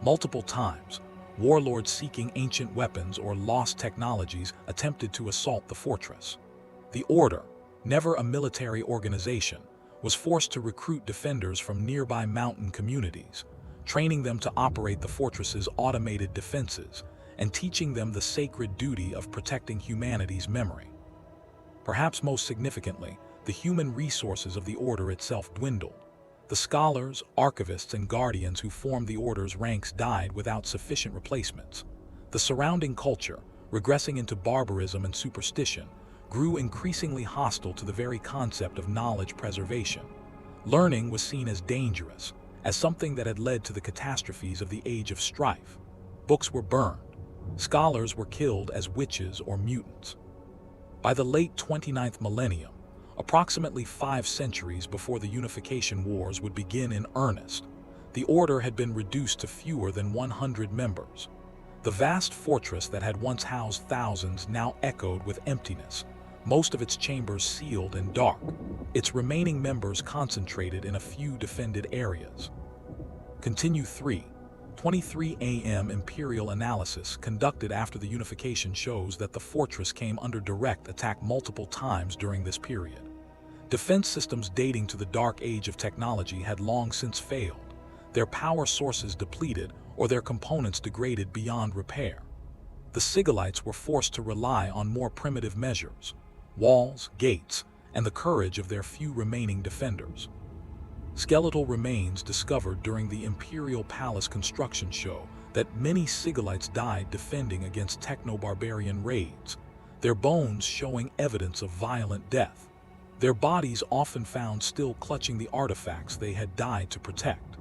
[SPEAKER 1] Multiple times, warlords seeking ancient weapons or lost technologies attempted to assault the fortress. The Order, never a military organization, was forced to recruit defenders from nearby mountain communities, training them to operate the fortress's automated defenses and teaching them the sacred duty of protecting humanity's memory. Perhaps most significantly, the human resources of the Order itself dwindled. The scholars, archivists, and guardians who formed the Order's ranks died without sufficient replacements. The surrounding culture, regressing into barbarism and superstition, grew increasingly hostile to the very concept of knowledge preservation. Learning was seen as dangerous, as something that had led to the catastrophes of the Age of Strife. Books were burned. Scholars were killed as witches or mutants. By the late 29th millennium, approximately 5 centuries before the Unification Wars would begin in earnest, the Order had been reduced to fewer than 100 members. The vast fortress that had once housed thousands now echoed with emptiness, most of its chambers sealed and dark, its remaining members concentrated in a few defended areas. Continue 3:23 a.m. Imperial analysis conducted after the unification shows that the fortress came under direct attack multiple times during this period. Defense systems dating to the Dark Age of technology had long since failed, their power sources depleted or their components degraded beyond repair. The Sigillites were forced to rely on more primitive measures: walls, gates, and the courage of their few remaining defenders. Skeletal remains discovered during the Imperial Palace construction show that many Sigillites died defending against techno-barbarian raids, their bones showing evidence of violent death, their bodies often found still clutching the artifacts they had died to protect.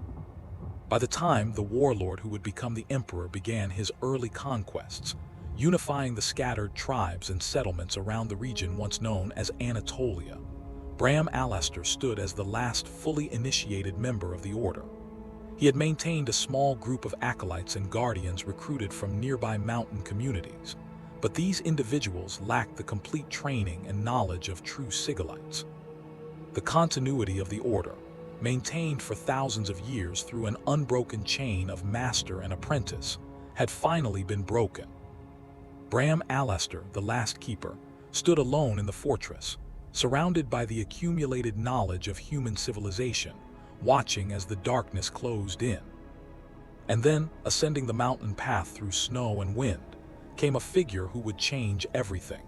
[SPEAKER 1] By the time the warlord who would become the emperor began his early conquests, unifying the scattered tribes and settlements around the region once known as Anatolia, Bram Alastair stood as the last fully initiated member of the Order. He had maintained a small group of acolytes and guardians recruited from nearby mountain communities, but these individuals lacked the complete training and knowledge of true Sigillites. The continuity of the Order, maintained for thousands of years through an unbroken chain of master and apprentice, had finally been broken. Bram Alastair, the last keeper, stood alone in the fortress, surrounded by the accumulated knowledge of human civilization, watching as the darkness closed in. And then, ascending the mountain path through snow and wind, came a figure who would change everything.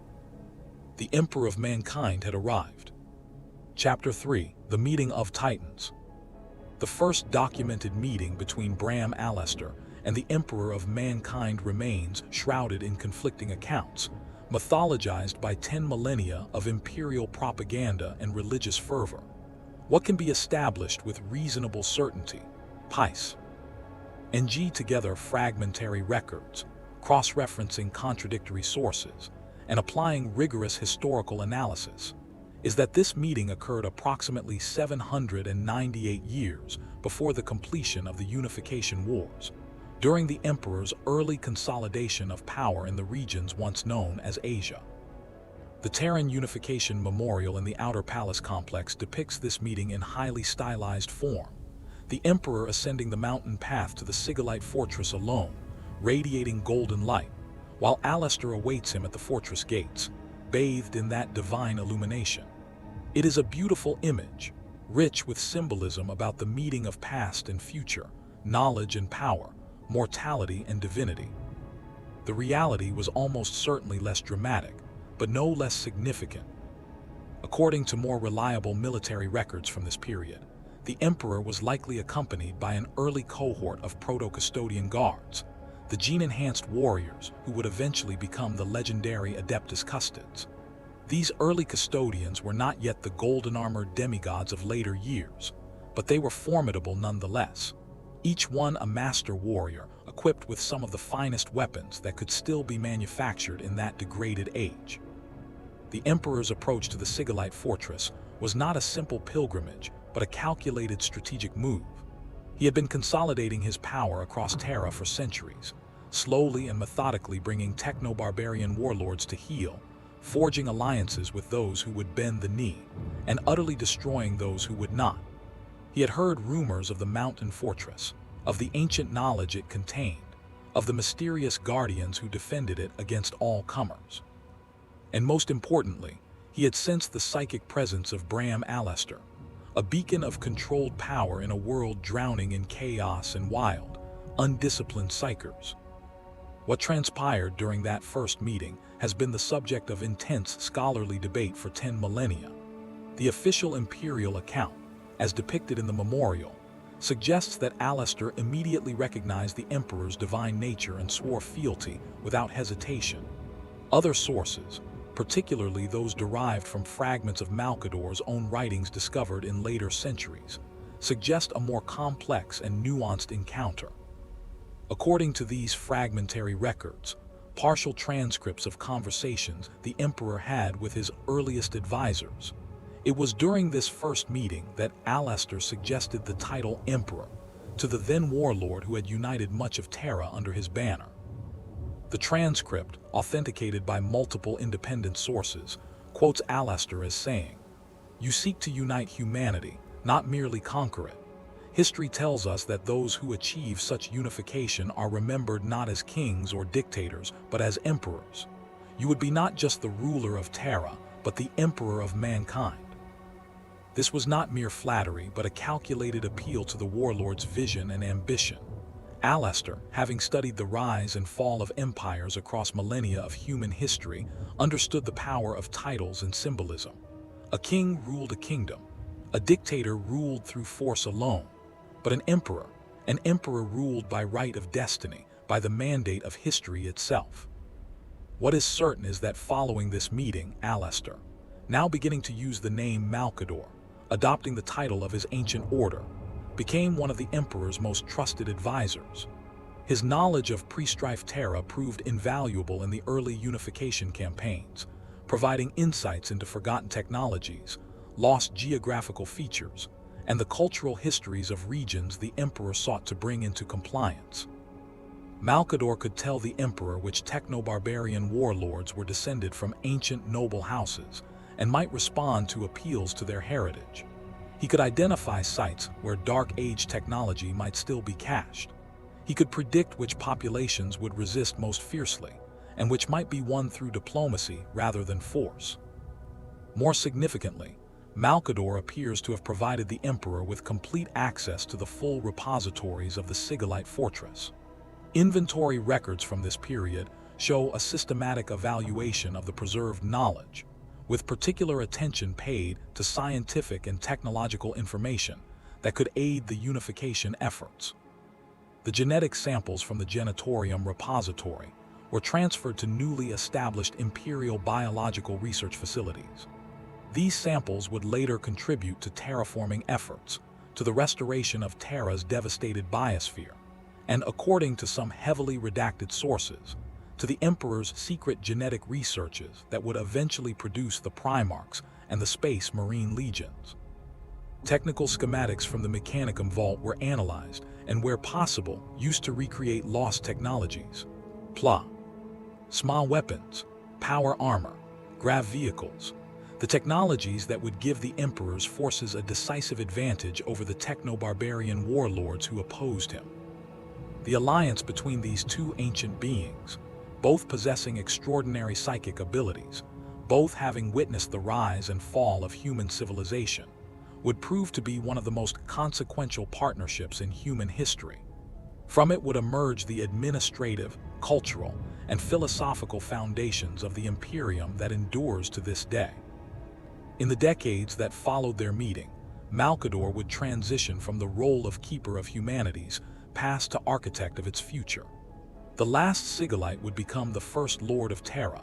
[SPEAKER 1] The Emperor of Mankind had arrived. Chapter 3: The Meeting of Titans. The first documented meeting between Bram Alastair and the Emperor of Mankind remains shrouded in conflicting accounts, mythologized by 10 millennia of imperial propaganda and religious fervor. What can be established with reasonable certainty? Pice and G together fragmentary records, cross-referencing contradictory sources, and applying rigorous historical analysis, is that this meeting occurred approximately 798 years before the completion of the Unification Wars, during the Emperor's early consolidation of power in the regions once known as Asia. The Terran Unification Memorial in the Outer Palace complex depicts this meeting in highly stylized form, the Emperor ascending the mountain path to the Sigillite fortress alone, radiating golden light, while Alastair awaits him at the fortress gates, bathed in that divine illumination. It is a beautiful image, rich with symbolism about the meeting of past and future, knowledge and power, mortality and divinity. The reality was almost certainly less dramatic, but no less significant. According to more reliable military records from this period, the Emperor was likely accompanied by an early cohort of proto-custodian guards, the gene-enhanced warriors who would eventually become the legendary Adeptus Custodes. These early custodians were not yet the golden-armored demigods of later years, but they were formidable nonetheless, each one a master warrior equipped with some of the finest weapons that could still be manufactured in that degraded age. The Emperor's approach to the Sigillite fortress was not a simple pilgrimage, but a calculated strategic move. He had been consolidating his power across Terra for centuries, slowly and methodically bringing techno-barbarian warlords to heel, forging alliances with those who would bend the knee, and utterly destroying those who would not. He had heard rumors of the mountain fortress, of the ancient knowledge it contained, of the mysterious guardians who defended it against all comers. And most importantly, he had sensed the psychic presence of Bram Alistair, a beacon of controlled power in a world drowning in chaos and wild, undisciplined psychers. What transpired during that first meeting has been the subject of intense scholarly debate for 10 millennia. The official imperial account, as depicted in the memorial, suggests that Alistair immediately recognized the Emperor's divine nature and swore fealty without hesitation. Other sources, particularly those derived from fragments of Malcador's own writings discovered in later centuries, suggest a more complex and nuanced encounter. According to these fragmentary records, partial transcripts of conversations the Emperor had with his earliest advisors, it was during this first meeting that Alistair suggested the title Emperor to the then warlord who had united much of Terra under his banner. The transcript, authenticated by multiple independent sources, quotes Alistair as saying, "You seek to unite humanity, not merely conquer it. History tells us that those who achieve such unification are remembered not as kings or dictators, but as emperors. You would be not just the ruler of Terra, but the emperor of mankind." This was not mere flattery, but a calculated appeal to the warlord's vision and ambition. Alistair, having studied the rise and fall of empires across millennia of human history, understood the power of titles and symbolism. A king ruled a kingdom. A dictator ruled through force alone. But an emperor ruled by right of destiny, by the mandate of history itself. What is certain is that following this meeting, Alistair, now beginning to use the name Malcador, adopting the title of his ancient order, became one of the Emperor's most trusted advisors. His knowledge of pre-strife Terra proved invaluable in the early unification campaigns, providing insights into forgotten technologies, lost geographical features, and the cultural histories of regions the Emperor sought to bring into compliance. Malcador could tell the Emperor which techno-barbarian warlords were descended from ancient noble houses and might respond to appeals to their heritage. He could identify sites where Dark Age technology might still be cached. He could predict which populations would resist most fiercely, and which might be won through diplomacy rather than force. More significantly, Malcador appears to have provided the Emperor with complete access to the full repositories of the Sigillite fortress. Inventory records from this period show a systematic evaluation of the preserved knowledge, with particular attention paid to scientific and technological information that could aid the unification efforts. The genetic samples from the Genitorium repository were transferred to newly established Imperial biological research facilities. These samples would later contribute to terraforming efforts, to the restoration of Terra's devastated biosphere, and according to some heavily redacted sources, to the Emperor's secret genetic researches that would eventually produce the Primarchs and the Space Marine Legions. Technical schematics from the Mechanicum Vault were analyzed and, where possible, used to recreate lost technologies. Small weapons, power armor, grav vehicles, the technologies that would give the Emperor's forces a decisive advantage over the techno-barbarian warlords who opposed him. The alliance between these two ancient beings, both possessing extraordinary psychic abilities, both having witnessed the rise and fall of human civilization, would prove to be one of the most consequential partnerships in human history. From it would emerge the administrative, cultural, and philosophical foundations of the Imperium that endures to this day. In the decades that followed their meeting, Malcador would transition from the role of keeper of humanities past to architect of its future. The last Sigillite would become the first Lord of Terra,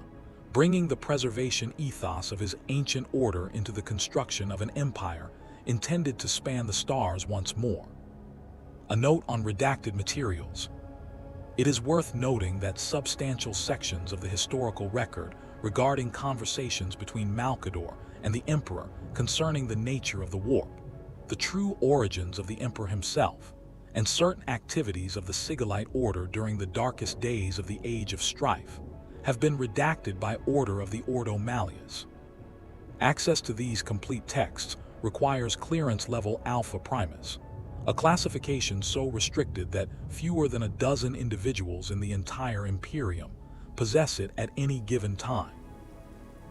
[SPEAKER 1] bringing the preservation ethos of his ancient order into the construction of an empire intended to span the stars once more. A note on redacted materials. It is worth noting that substantial sections of the historical record regarding conversations between Malcador and the Emperor concerning the nature of the warp, the true origins of the Emperor himself, and certain activities of the Sigillite order during the darkest days of the Age of Strife, have been redacted by order of the Ordo Malleus. Access to these complete texts requires clearance level Alpha Primus. a classification so restricted that fewer than a dozen individuals in the entire Imperium possess it at any given time.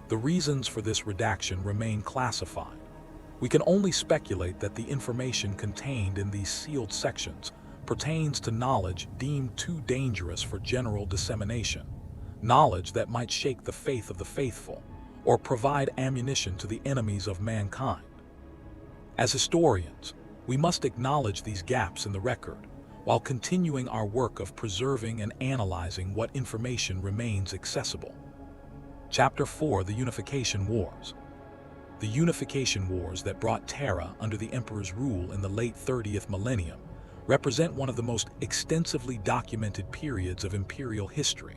[SPEAKER 1] The reasons for this redaction remain classified. We can only speculate that the information contained in these sealed sections pertains to knowledge deemed too dangerous for general dissemination, knowledge that might shake the faith of the faithful or provide ammunition to the enemies of mankind. As historians, we must acknowledge these gaps in the record while continuing our work of preserving and analyzing what information remains accessible. Chapter 4: The Unification Wars. The Unification Wars that brought Terra under the Emperor's rule in the late 30th millennium represent one of the most extensively documented periods of Imperial history.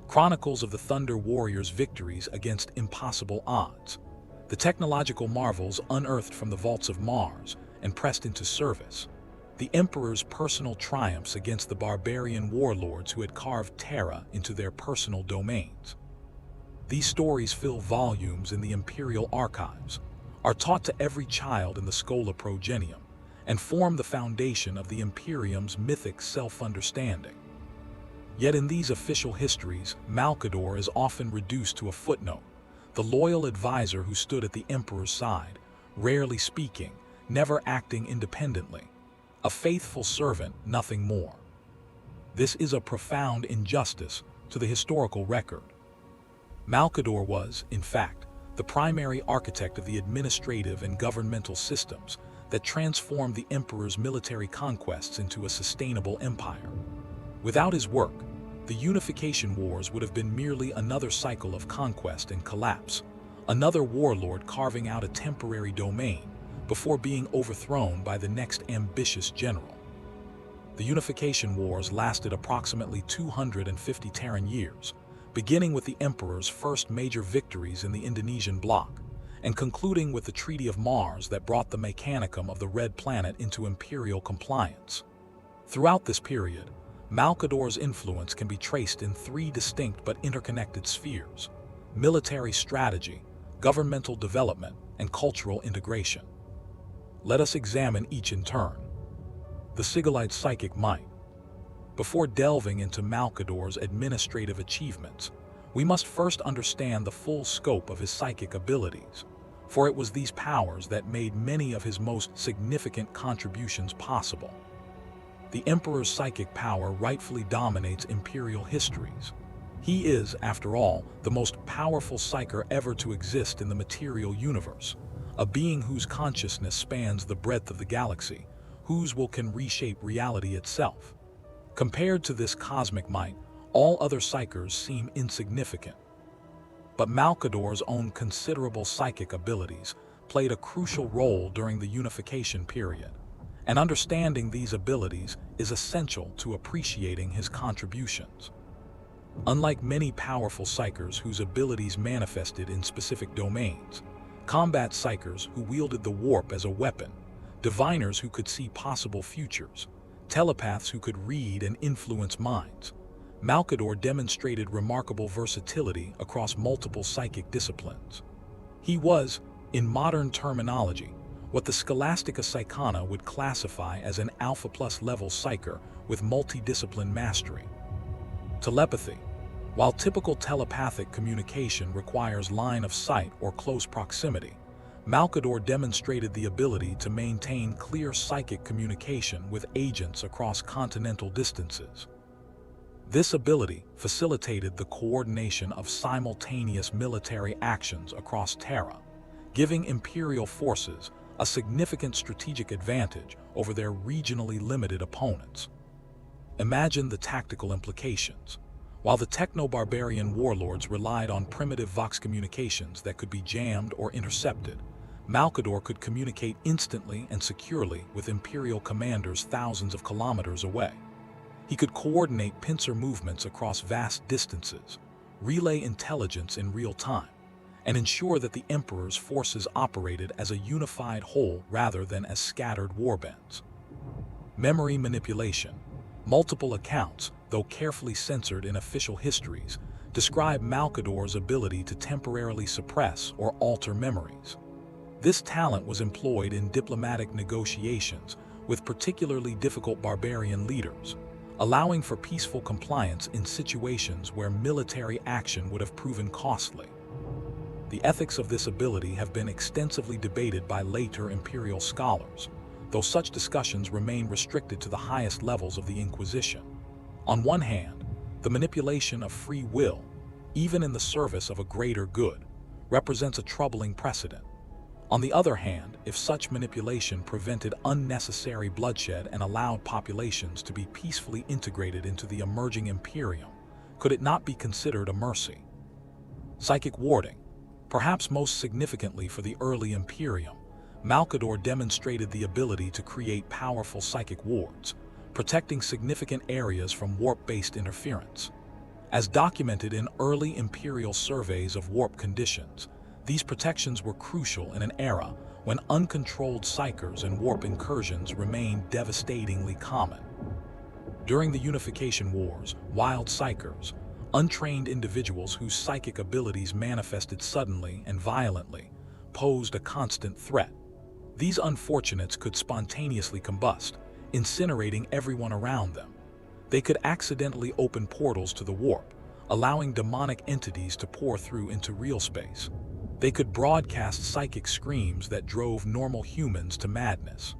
[SPEAKER 1] Chronicles of the Thunder Warriors' victories against impossible odds, the technological marvels unearthed from the vaults of Mars and pressed into service, the Emperor's personal triumphs against the barbarian warlords who had carved Terra into their personal domains. These stories fill volumes in the Imperial archives, are taught to every child in the Schola Progenium, and form the foundation of the Imperium's mythic self-understanding. Yet in these official histories, Malcador is often reduced to a footnote, the loyal advisor who stood at the Emperor's side, rarely speaking, never acting independently. A faithful servant, nothing more. This is a profound injustice to the historical record. Malcador was, in fact, the primary architect of the administrative and governmental systems that transformed the Emperor's military conquests into a sustainable empire. Without his work, the Unification Wars would have been merely another cycle of conquest and collapse, another warlord carving out a temporary domain before being overthrown by the next ambitious general. The Unification Wars lasted approximately 250 Terran years, beginning with the Emperor's first major victories in the Indonesian bloc, and concluding with the Treaty of Mars that brought the mechanicum of the Red Planet into Imperial compliance. Throughout this period, Malcador's influence can be traced in three distinct but interconnected spheres: military strategy, governmental development, and cultural integration. Let us examine each in turn. The Sigillite's psychic might. Before delving into Malcador's administrative achievements, we must first understand the full scope of his psychic abilities, for it was these powers that made many of his most significant contributions possible. The Emperor's psychic power rightfully dominates Imperial histories. He is, after all, the most powerful psyker ever to exist in the material universe, a being whose consciousness spans the breadth of the galaxy, whose will can reshape reality itself. Compared to this cosmic might, all other psykers seem insignificant. But Malcador's own considerable psychic abilities played a crucial role during the Unification period, and understanding these abilities is essential to appreciating his contributions. Unlike many powerful psykers whose abilities manifested in specific domains, combat psykers who wielded the warp as a weapon, diviners who could see possible futures, telepaths who could read and influence minds, Malcador demonstrated remarkable versatility across multiple psychic disciplines. He was, in modern terminology, what the Scholastica Psychana would classify as an Alpha Plus level psyker with multidiscipline mastery. Telepathy. While typical telepathic communication requires line of sight or close proximity, Malcador demonstrated the ability to maintain clear psychic communication with agents across continental distances. This ability facilitated the coordination of simultaneous military actions across Terra, giving Imperial forces a significant strategic advantage over their regionally limited opponents. Imagine the tactical implications. While the techno-barbarian warlords relied on primitive vox communications that could be jammed or intercepted, Malcador could communicate instantly and securely with Imperial commanders thousands of kilometers away. He could coordinate pincer movements across vast distances, relay intelligence in real time, and ensure that the Emperor's forces operated as a unified whole rather than as scattered warbands. Memory manipulation. Multiple accounts, though carefully censored in official histories, describe Malcador's ability to temporarily suppress or alter memories. This talent was employed in diplomatic negotiations with particularly difficult barbarian leaders, allowing for peaceful compliance in situations where military action would have proven costly. The ethics of this ability have been extensively debated by later imperial scholars, though such discussions remain restricted to the highest levels of the Inquisition. On one hand, the manipulation of free will, even in the service of a greater good, represents a troubling precedent. On the other hand, if such manipulation prevented unnecessary bloodshed and allowed populations to be peacefully integrated into the emerging Imperium, could it not be considered a mercy? Psychic warding. Perhaps most significantly for the early Imperium, Malcador demonstrated the ability to create powerful psychic wards, protecting significant areas from warp-based interference. As documented in early Imperial surveys of warp conditions, these protections were crucial in an era when uncontrolled psykers and warp incursions remained devastatingly common. During the Unification Wars, wild psykers, untrained individuals whose psychic abilities manifested suddenly and violently, posed a constant threat. These unfortunates could spontaneously combust, incinerating everyone around them. They could accidentally open portals to the warp, allowing demonic entities to pour through into real space. They could broadcast psychic screams that drove normal humans to madness.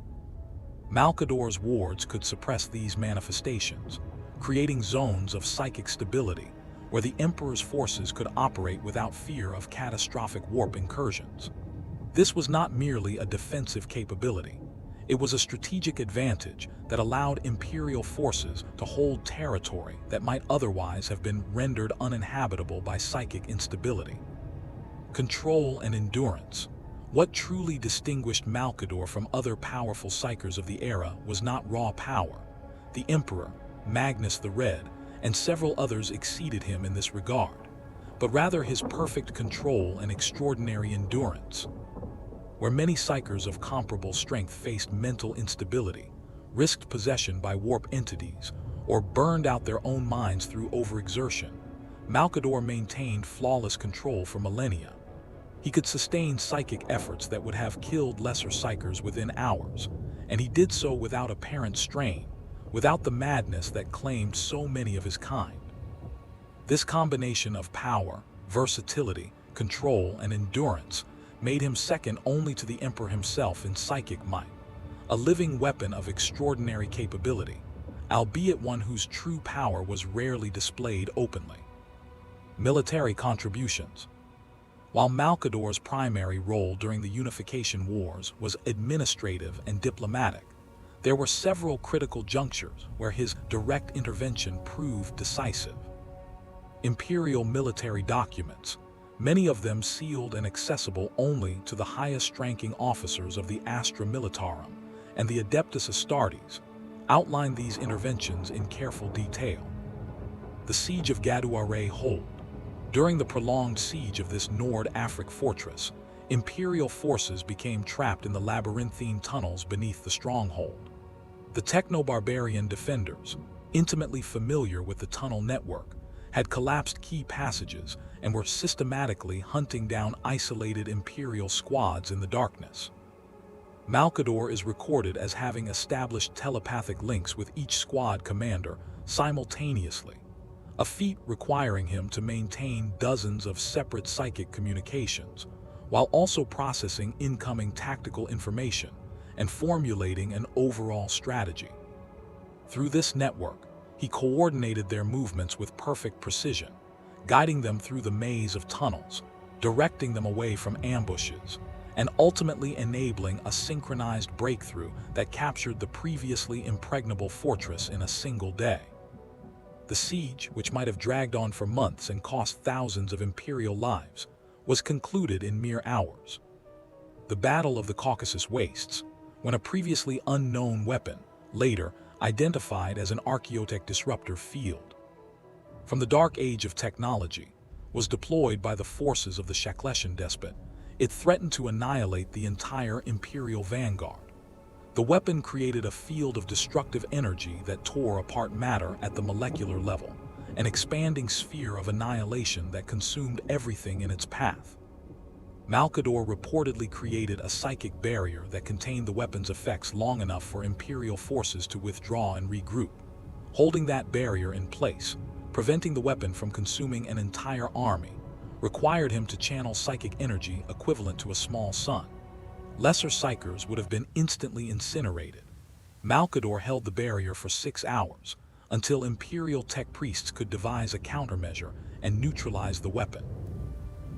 [SPEAKER 1] Malcador's wards could suppress these manifestations, creating zones of psychic stability where the Emperor's forces could operate without fear of catastrophic warp incursions. This was not merely a defensive capability. It was a strategic advantage that allowed Imperial forces to hold territory that might otherwise have been rendered uninhabitable by psychic instability. Control and endurance. What truly distinguished Malcador from other powerful psykers of the era was not raw power. The Emperor, Magnus the Red, and several others exceeded him in this regard, but rather his perfect control and extraordinary endurance. Where many psykers of comparable strength faced mental instability, risked possession by warp entities, or burned out their own minds through overexertion, Malcador maintained flawless control for millennia. He could sustain psychic efforts that would have killed lesser psykers within hours, and he did so without apparent strain, without the madness that claimed so many of his kind. This combination of power, versatility, control, and endurance made him second only to the Emperor himself in psychic might, a living weapon of extraordinary capability, albeit one whose true power was rarely displayed openly. Military contributions. While Malcador's primary role during the Unification Wars was administrative and diplomatic, there were several critical junctures where his direct intervention proved decisive. Imperial military documents, many of them sealed and accessible only to the highest-ranking officers of the Astra Militarum and the Adeptus Astartes, outline these interventions in careful detail. The Siege of Gaduare Hold. During the prolonged siege of this Nord-Afric fortress, Imperial forces became trapped in the labyrinthine tunnels beneath the stronghold. The techno-barbarian defenders, intimately familiar with the tunnel network, had collapsed key passages and were systematically hunting down isolated Imperial squads in the darkness. Malcador is recorded as having established telepathic links with each squad commander simultaneously, a feat requiring him to maintain dozens of separate psychic communications, while also processing incoming tactical information and formulating an overall strategy. Through this network, he coordinated their movements with perfect precision, guiding them through the maze of tunnels, directing them away from ambushes, and ultimately enabling a synchronized breakthrough that captured the previously impregnable fortress in a single day. The siege, which might have dragged on for months and cost thousands of Imperial lives, was concluded in mere hours. The Battle of the Caucasus Wastes, when a previously unknown weapon, later identified as an archaeotech disruptor field, from the dark age of technology, was deployed by the forces of the Shakleshan despot. It threatened to annihilate the entire Imperial vanguard. The weapon created a field of destructive energy that tore apart matter at the molecular level, an expanding sphere of annihilation that consumed everything in its path. Malcador reportedly created a psychic barrier that contained the weapon's effects long enough for Imperial forces to withdraw and regroup. Holding that barrier in place, preventing the weapon from consuming an entire army, required him to channel psychic energy equivalent to a small sun. Lesser psychers would have been instantly incinerated. Malcador held the barrier for 6 hours, until Imperial tech priests could devise a countermeasure and neutralize the weapon.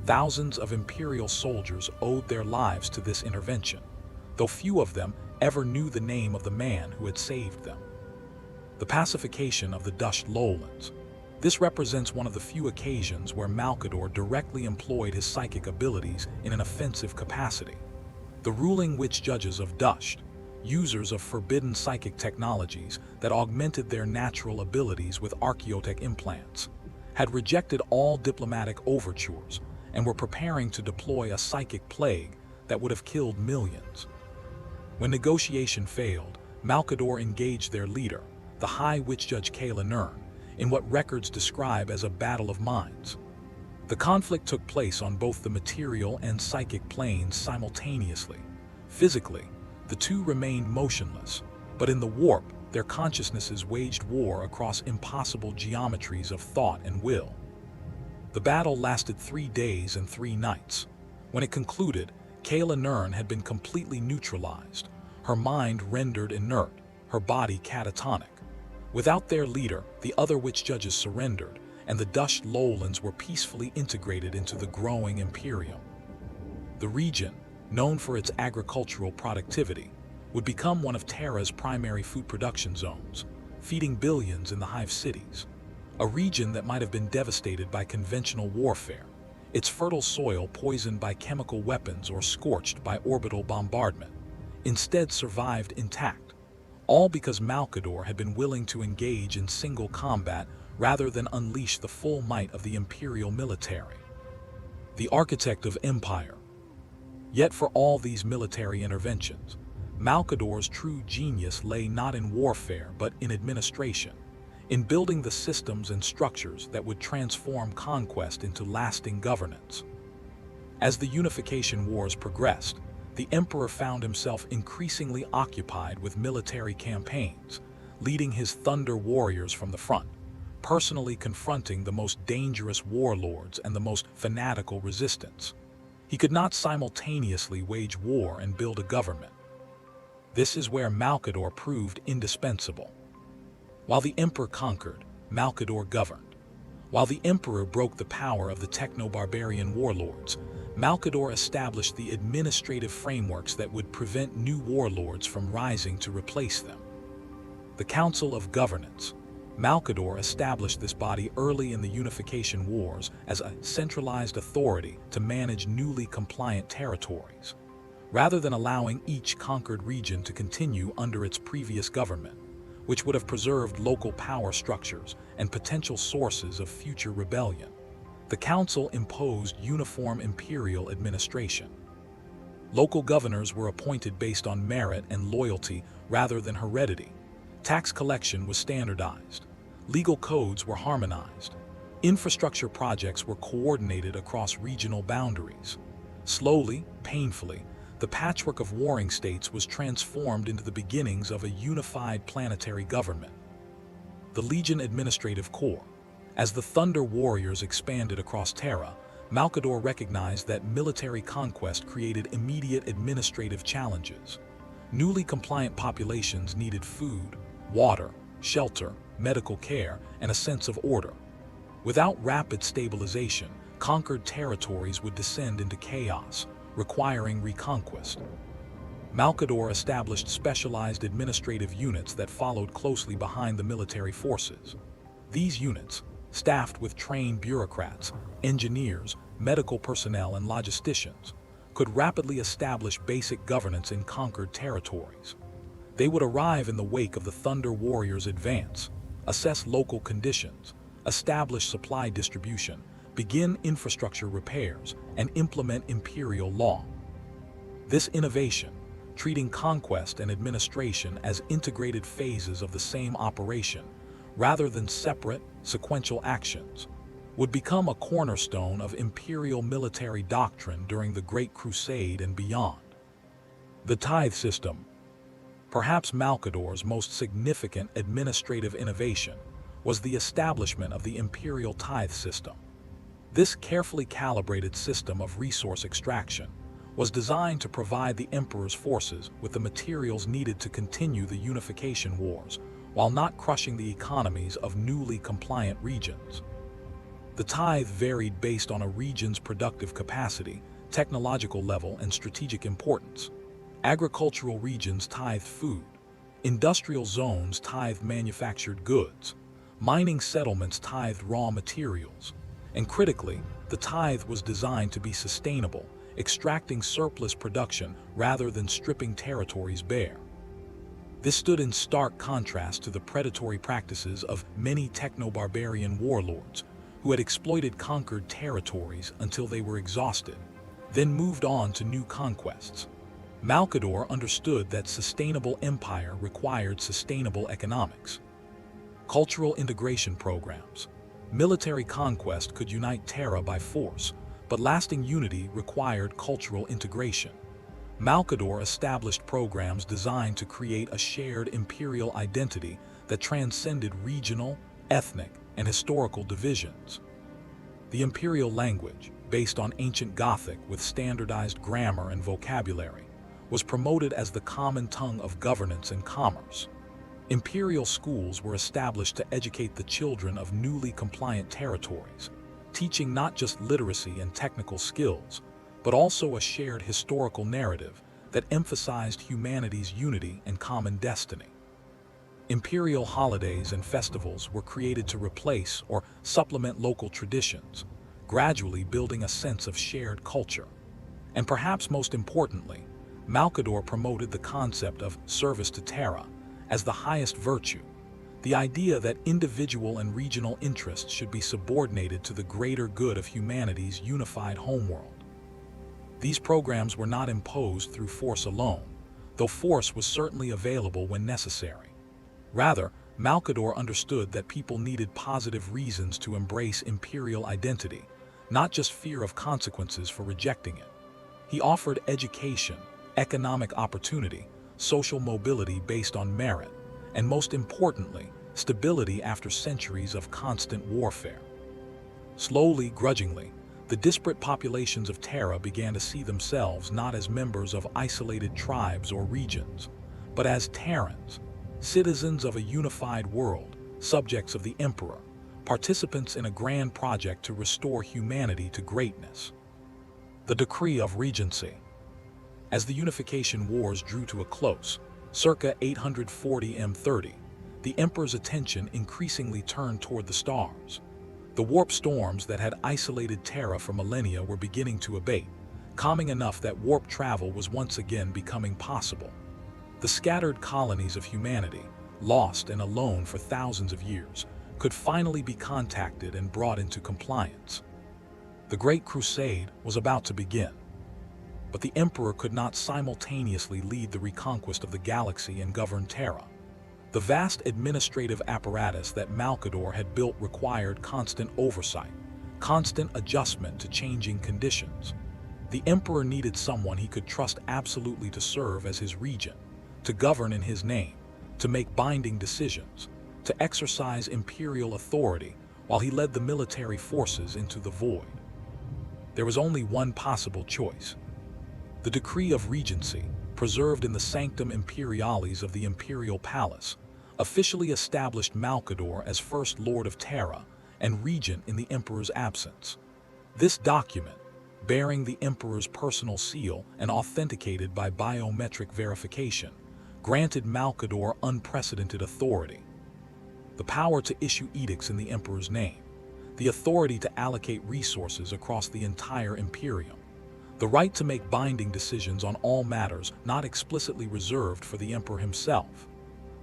[SPEAKER 1] Thousands of Imperial soldiers owed their lives to this intervention, though few of them ever knew the name of the man who had saved them. The pacification of the Dutch lowlands. This represents one of the few occasions where Malcador directly employed his psychic abilities in an offensive capacity. The ruling witch judges of Dutch, users of forbidden psychic technologies that augmented their natural abilities with archaeotech implants, had rejected all diplomatic overtures and were preparing to deploy a psychic plague that would have killed millions. When negotiation failed, Malcador engaged their leader, the High Witch Judge Kayla Nern, in what records describe as a battle of minds. The conflict took place on both the material and psychic planes simultaneously. Physically, the two remained motionless, but in the warp, their consciousnesses waged war across impossible geometries of thought and will. The battle lasted 3 days and 3 nights. When it concluded, Kayla Nern had been completely neutralized, her mind rendered inert, her body catatonic. Without their leader, the other witch judges surrendered, and the Dutch lowlands were peacefully integrated into the growing Imperium. The region, known for its agricultural productivity, would become one of Terra's primary food production zones, feeding billions in the hive cities. A region that might have been devastated by conventional warfare, its fertile soil poisoned by chemical weapons or scorched by orbital bombardment, instead survived intact, all because Malcador had been willing to engage in single combat rather than unleash the full might of the Imperial military. The architect of empire. Yet for all these military interventions, Malcador's true genius lay not in warfare but in administration, in building the systems and structures that would transform conquest into lasting governance. As the unification wars progressed, the emperor found himself increasingly occupied with military campaigns, leading his thunder warriors from the front, personally confronting the most dangerous warlords and the most fanatical resistance. He could not simultaneously wage war and build a government. This is where Malcador proved indispensable. While the emperor conquered, Malcador governed. While the emperor broke the power of the techno-barbarian warlords, Malcador established the administrative frameworks that would prevent new warlords from rising to replace them. The Council of Governance. Malcador established this body early in the Unification Wars as a centralized authority to manage newly compliant territories, rather than allowing each conquered region to continue under its previous government, which would have preserved local power structures and potential sources of future rebellion. The council imposed uniform imperial administration. Local governors were appointed based on merit and loyalty rather than heredity. Tax collection was standardized. Legal codes were harmonized. Infrastructure projects were coordinated across regional boundaries. Slowly, painfully, the patchwork of warring states was transformed into the beginnings of a unified planetary government. The Legion Administrative Corps. As the Thunder Warriors expanded across Terra, Malcador recognized that military conquest created immediate administrative challenges. Newly compliant populations needed food, water, shelter, medical care, and a sense of order. Without rapid stabilization, conquered territories would descend into chaos, requiring reconquest. Malcador established specialized administrative units that followed closely behind the military forces. These units, staffed with trained bureaucrats, engineers, medical personnel, and logisticians, could rapidly establish basic governance in conquered territories. They would arrive in the wake of the Thunder Warriors' advance, assess local conditions, establish supply distribution, begin infrastructure repairs, and implement imperial law. This innovation, treating conquest and administration as integrated phases of the same operation, rather than separate, sequential actions, would become a cornerstone of imperial military doctrine during the Great Crusade and beyond. The tithe system. Perhaps Malcador's most significant administrative innovation was the establishment of the imperial tithe system. This carefully calibrated system of resource extraction was designed to provide the emperor's forces with the materials needed to continue the unification wars, while not crushing the economies of newly compliant regions. The tithe varied based on a region's productive capacity, technological level, and strategic importance. Agricultural regions tithed food, industrial zones tithed manufactured goods, mining settlements tithed raw materials, and critically, the tithe was designed to be sustainable, extracting surplus production rather than stripping territories bare. This stood in stark contrast to the predatory practices of many techno-barbarian warlords who had exploited conquered territories until they were exhausted, then moved on to new conquests. Malcador understood that sustainable empire required sustainable economics. Cultural integration programs. Military conquest could unite Terra by force, but lasting unity required cultural integration. Malcador established programs designed to create a shared imperial identity that transcended regional, ethnic, and historical divisions. The imperial language, based on ancient Gothic with standardized grammar and vocabulary, was promoted as the common tongue of governance and commerce. Imperial schools were established to educate the children of newly compliant territories, teaching not just literacy and technical skills, but also a shared historical narrative that emphasized humanity's unity and common destiny. Imperial holidays and festivals were created to replace or supplement local traditions, gradually building a sense of shared culture. And perhaps most importantly, Malcador promoted the concept of service to Terra as the highest virtue, the idea that individual and regional interests should be subordinated to the greater good of humanity's unified homeworld. These programs were not imposed through force alone, though force was certainly available when necessary. Rather, Malcador understood that people needed positive reasons to embrace imperial identity, not just fear of consequences for rejecting it. He offered education, economic opportunity, social mobility based on merit, and most importantly, stability after centuries of constant warfare. Slowly, grudgingly, the disparate populations of Terra began to see themselves not as members of isolated tribes or regions, but as Terrans, citizens of a unified world, subjects of the Emperor, participants in a grand project to restore humanity to greatness. The Decree of Regency. As the unification wars drew to a close, circa 840 M30, the Emperor's attention increasingly turned toward the stars. The warp storms that had isolated Terra for millennia were beginning to abate, calming enough that warp travel was once again becoming possible. The scattered colonies of humanity, lost and alone for thousands of years, could finally be contacted and brought into compliance. The Great Crusade was about to begin. But the Emperor could not simultaneously lead the reconquest of the galaxy and govern Terra. The vast administrative apparatus that Malcador had built required constant oversight, constant adjustment to changing conditions. The Emperor needed someone he could trust absolutely to serve as his regent, to govern in his name, to make binding decisions, to exercise imperial authority while he led the military forces into the void. There was only one possible choice. The Decree of Regency, preserved in the Sanctum Imperialis of the Imperial Palace, officially established Malcador as First Lord of Terra and regent in the Emperor's absence. This document, bearing the Emperor's personal seal and authenticated by biometric verification, granted Malcador unprecedented authority. The power to issue edicts in the Emperor's name, the authority to allocate resources across the entire Imperium, the right to make binding decisions on all matters not explicitly reserved for the Emperor himself,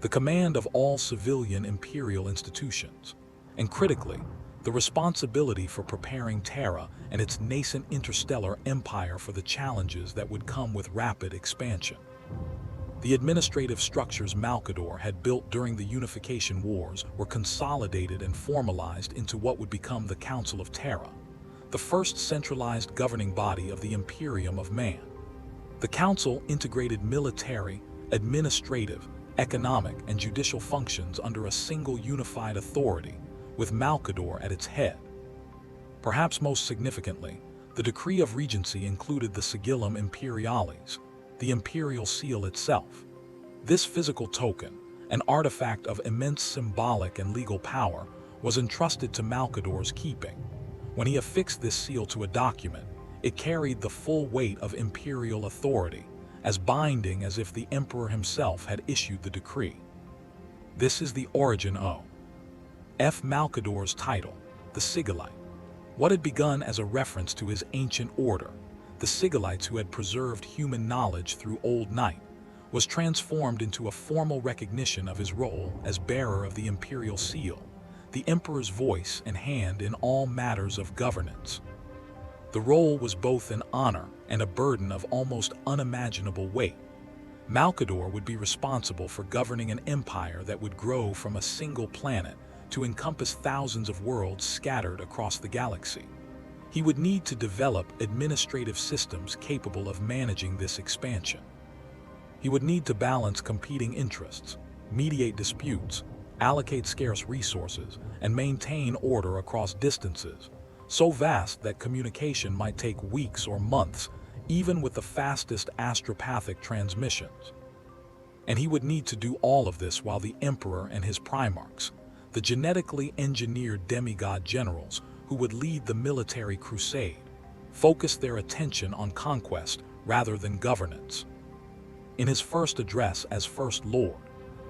[SPEAKER 1] the command of all civilian imperial institutions, and critically, the responsibility for preparing Terra and its nascent interstellar empire for the challenges that would come with rapid expansion. The administrative structures Malcador had built during the Unification Wars were consolidated and formalized into what would become the Council of Terra, the first centralized governing body of the Imperium of Man. The Council integrated military, administrative, economic, and judicial functions under a single unified authority, with Malcador at its head. Perhaps most significantly, the decree of regency included the Sigillum Imperialis, the imperial seal itself. This physical token, an artifact of immense symbolic and legal power, was entrusted to Malcador's keeping. When he affixed this seal to a document, it carried the full weight of imperial authority, as binding as if the emperor himself had issued the decree. This is the origin of Malcador's title, the Sigillite. What had begun as a reference to his ancient order, the Sigillites who had preserved human knowledge through Old Night, was transformed into a formal recognition of his role as bearer of the imperial seal, the emperor's voice and hand in all matters of governance. The role was both an honor and a burden of almost unimaginable weight. Malcador would be responsible for governing an empire that would grow from a single planet to encompass thousands of worlds scattered across the galaxy. He would need to develop administrative systems capable of managing this expansion. He would need to balance competing interests, mediate disputes, allocate scarce resources, and maintain order across distances, so vast that communication might take weeks or months, even with the fastest astropathic transmissions. And he would need to do all of this while the Emperor and his Primarchs, the genetically engineered demigod generals who would lead the military crusade, focused their attention on conquest rather than governance. In his first address as First Lord,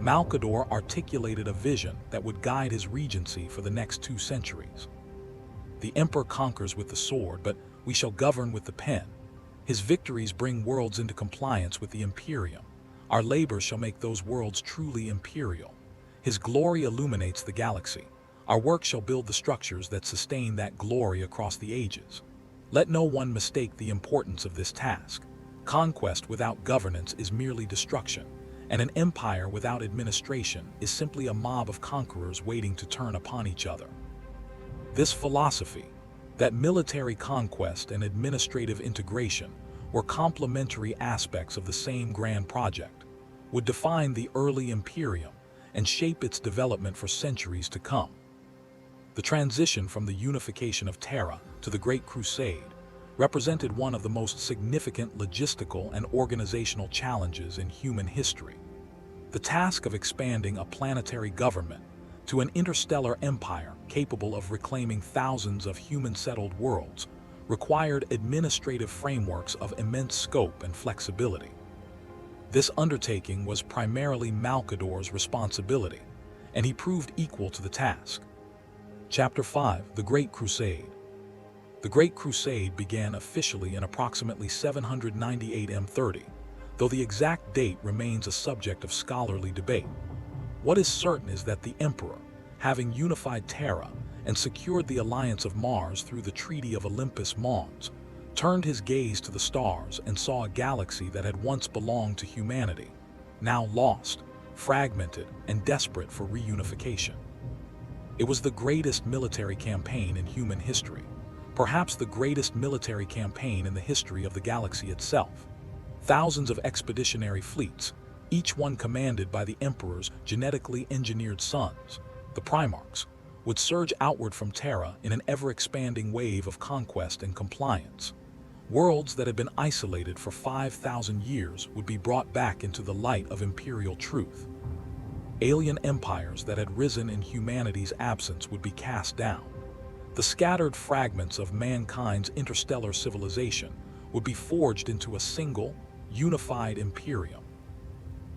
[SPEAKER 1] Malcador articulated a vision that would guide his regency for the next 2 centuries. The Emperor conquers with the sword, but we shall govern with the pen. His victories bring worlds into compliance with the Imperium. Our labor shall make those worlds truly imperial. His glory illuminates the galaxy. Our work shall build the structures that sustain that glory across the ages. Let no one mistake the importance of this task. Conquest without governance is merely destruction, and an empire without administration is simply a mob of conquerors waiting to turn upon each other. This philosophy, that military conquest and administrative integration were complementary aspects of the same grand project, would define the early Imperium and shape its development for centuries to come. The transition from the unification of Terra to the Great Crusade represented one of the most significant logistical and organizational challenges in human history. The task of expanding a planetary government to an interstellar empire capable of reclaiming thousands of human-settled worlds required administrative frameworks of immense scope and flexibility. This undertaking was primarily Malcador's responsibility, and he proved equal to the task. Chapter 5: The Great Crusade. The Great Crusade began officially in approximately 798 M30, though the exact date remains a subject of scholarly debate. What is certain is that the Emperor, having unified Terra and secured the alliance of Mars through the Treaty of Olympus Mons, turned his gaze to the stars and saw a galaxy that had once belonged to humanity, now lost, fragmented, and desperate for reunification. It was the greatest military campaign in human history, perhaps the greatest military campaign in the history of the galaxy itself. Thousands of expeditionary fleets, each one commanded by the Emperor's genetically engineered sons, the Primarchs, would surge outward from Terra in an ever-expanding wave of conquest and compliance. Worlds that had been isolated for 5,000 years would be brought back into the light of imperial truth. Alien empires that had risen in humanity's absence would be cast down. The scattered fragments of mankind's interstellar civilization would be forged into a single, unified Imperium.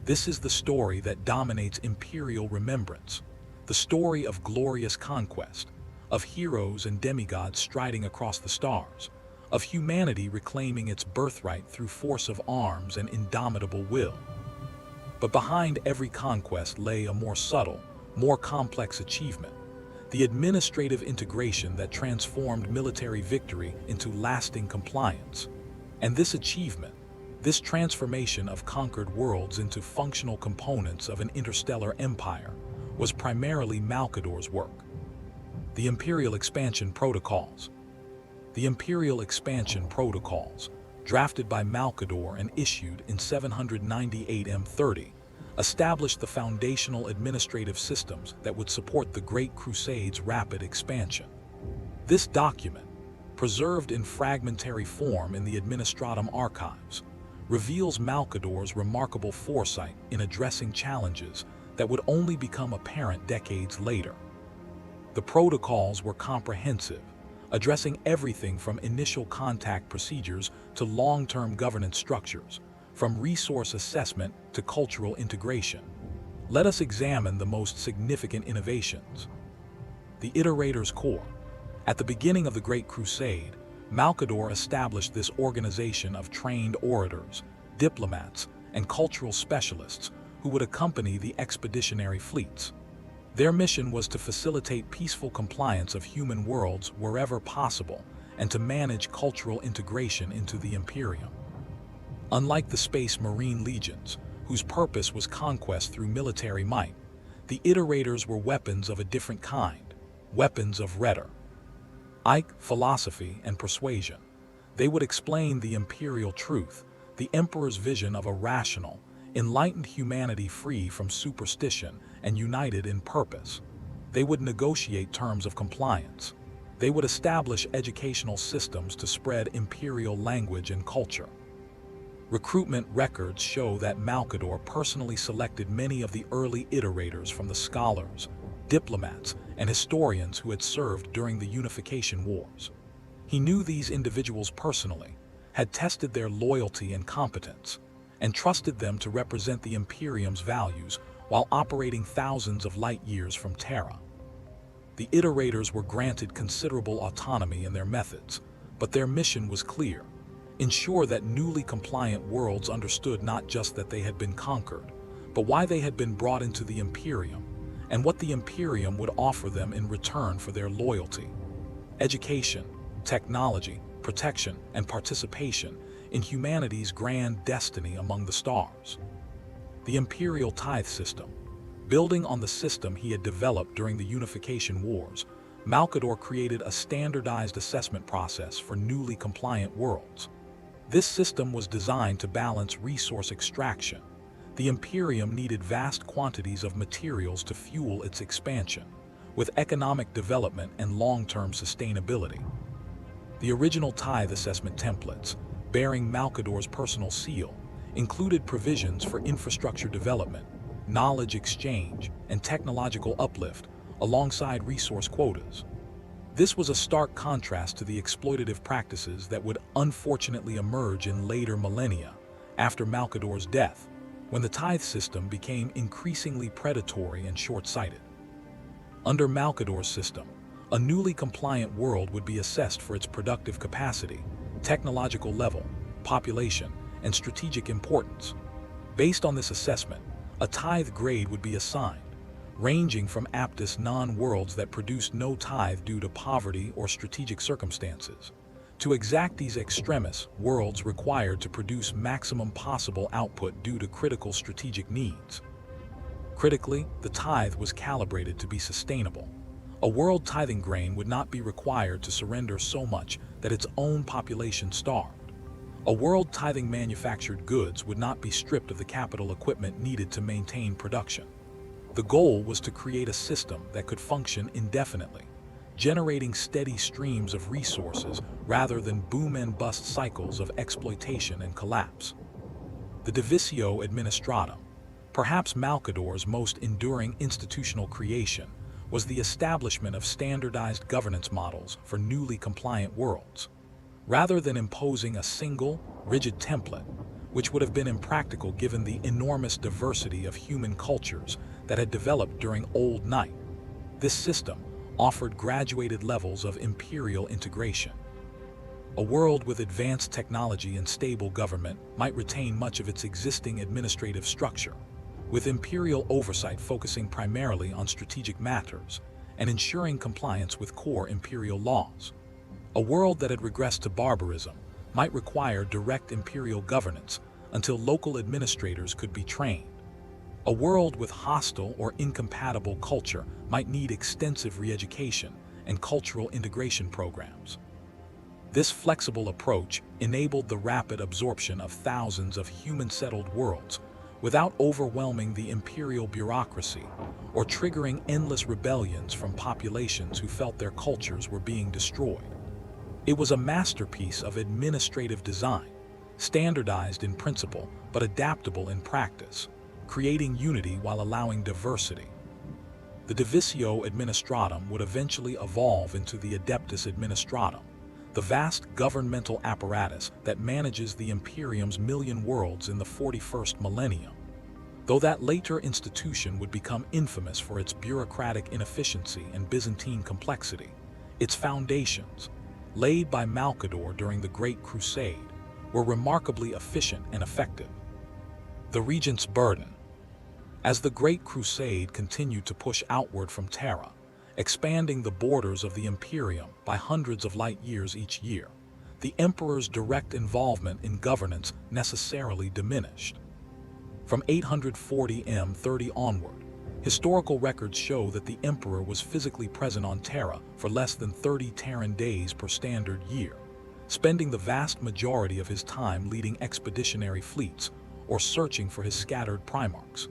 [SPEAKER 1] This is the story that dominates imperial remembrance, the story of glorious conquest, of heroes and demigods striding across the stars, of humanity reclaiming its birthright through force of arms and indomitable will. But behind every conquest lay a more subtle, more complex achievement, the administrative integration that transformed military victory into lasting compliance. And this achievement, This transformation of conquered worlds into functional components of an interstellar empire was primarily Malcador's work. The Imperial Expansion Protocols. The Imperial Expansion Protocols, drafted by Malcador and issued in 798 M30, established the foundational administrative systems that would support the Great Crusade's rapid expansion. This document, preserved in fragmentary form in the Administratum archives, reveals Malcador's remarkable foresight in addressing challenges that would only become apparent decades later. The protocols were comprehensive, addressing everything from initial contact procedures to long-term governance structures, from resource assessment to cultural integration. Let us examine the most significant innovations. The Iterator's Core. At the beginning of the Great Crusade, Malcador established this organization of trained orators, diplomats, and cultural specialists who would accompany the expeditionary fleets. Their mission was to facilitate peaceful compliance of human worlds wherever possible and to manage cultural integration into the Imperium. Unlike the Space Marine legions, whose purpose was conquest through military might, the Iterators were weapons of a different kind, weapons of rhetor. Philosophy and persuasion. They would explain the imperial truth, the emperor's vision of a rational, enlightened humanity free from superstition and united in purpose. They would negotiate terms of compliance. They would establish educational systems to spread imperial language and culture. Recruitment records show that Malcador personally selected many of the early iterators from the scholars, diplomats, and historians who had served during the Unification Wars. He knew these individuals personally, had tested their loyalty and competence, and trusted them to represent the Imperium's values while operating thousands of light years from Terra. The iterators were granted considerable autonomy in their methods, but their mission was clear: ensure that newly compliant worlds understood not just that they had been conquered, but why they had been brought into the Imperium, and what the Imperium would offer them in return for their loyalty. Education, technology, protection, and participation in humanity's grand destiny among the stars. The Imperial Tithe System. Building on the system he had developed during the Unification Wars, Malcador created a standardized assessment process for newly compliant worlds. This system was designed to balance resource extraction. The Imperium needed vast quantities of materials to fuel its expansion, with economic development and long-term sustainability. The original tithe assessment templates, bearing Malcador's personal seal, included provisions for infrastructure development, knowledge exchange, and technological uplift, alongside resource quotas. This was a stark contrast to the exploitative practices that would unfortunately emerge in later millennia, after Malcador's death, when the tithe system became increasingly predatory and short-sighted. Under Malcador's system, a newly compliant world would be assessed for its productive capacity, technological level, population, and strategic importance. Based on this assessment, a tithe grade would be assigned, ranging from aptus non-worlds that produced no tithe due to poverty or strategic circumstances, to exactis extremis worlds required to produce maximum possible output due to critical strategic needs. Critically, the tithe was calibrated to be sustainable. A world tithing grain would not be required to surrender so much that its own population starved. A world tithing manufactured goods would not be stripped of the capital equipment needed to maintain production. The goal was to create a system that could function indefinitely, generating steady streams of resources rather than boom and bust cycles of exploitation and collapse. The Divisio Administratum, perhaps Malcador's most enduring institutional creation, was the establishment of standardized governance models for newly compliant worlds. Rather than imposing a single, rigid template, which would have been impractical given the enormous diversity of human cultures that had developed during Old Night, this system offered graduated levels of imperial integration. A world with advanced technology and stable government might retain much of its existing administrative structure, with imperial oversight focusing primarily on strategic matters and ensuring compliance with core imperial laws. A world that had regressed to barbarism might require direct imperial governance, until local administrators could be trained. A world with hostile or incompatible culture might need extensive re-education and cultural integration programs. This flexible approach enabled the rapid absorption of thousands of human-settled worlds without overwhelming the imperial bureaucracy or triggering endless rebellions from populations who felt their cultures were being destroyed. It was a masterpiece of administrative design, standardized in principle but adaptable in practice, creating unity while allowing diversity. The Divisio Administratum would eventually evolve into the Adeptus Administratum, the vast governmental apparatus that manages the Imperium's million worlds in the 41st millennium. Though that later institution would become infamous for its bureaucratic inefficiency and Byzantine complexity, its foundations, laid by Malcador during the Great Crusade, were remarkably efficient and effective. The Regent's burden. As the Great Crusade continued to push outward from Terra, expanding the borders of the Imperium by hundreds of light years each year, the Emperor's direct involvement in governance necessarily diminished. From 840 M30 onward, historical records show that the Emperor was physically present on Terra for less than 30 Terran days per standard year, spending the vast majority of his time leading expeditionary fleets or searching for his scattered primarchs,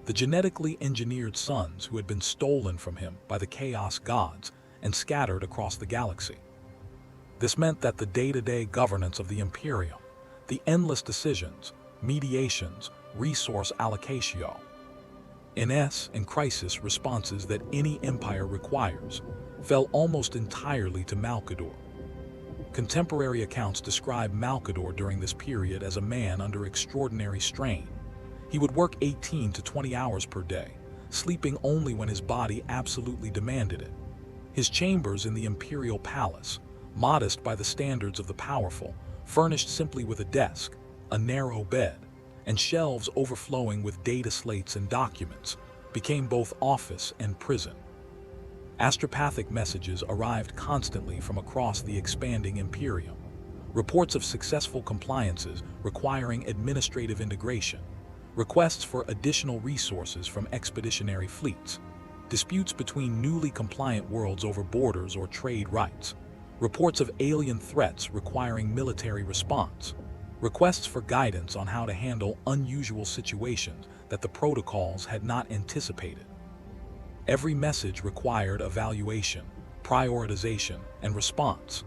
[SPEAKER 1] the genetically engineered sons who had been stolen from him by the Chaos Gods and scattered across the galaxy. This meant that the day-to-day governance of the Imperium, the endless decisions, mediations, resource allocatio, and crisis responses that any empire requires, fell almost entirely to Malcador. Contemporary accounts describe Malcador during this period as a man under extraordinary strain. He would work 18 to 20 hours per day, sleeping only when his body absolutely demanded it. His chambers in the imperial palace, modest by the standards of the powerful, furnished simply with a desk, a narrow bed, and shelves overflowing with data slates and documents, became both office and prison. Astropathic messages arrived constantly from across the expanding Imperium, reports of successful compliances requiring administrative integration, requests for additional resources from expeditionary fleets, disputes between newly compliant worlds over borders or trade rights, reports of alien threats requiring military response, requests for guidance on how to handle unusual situations that the protocols had not anticipated. Every message required evaluation, prioritization, and response,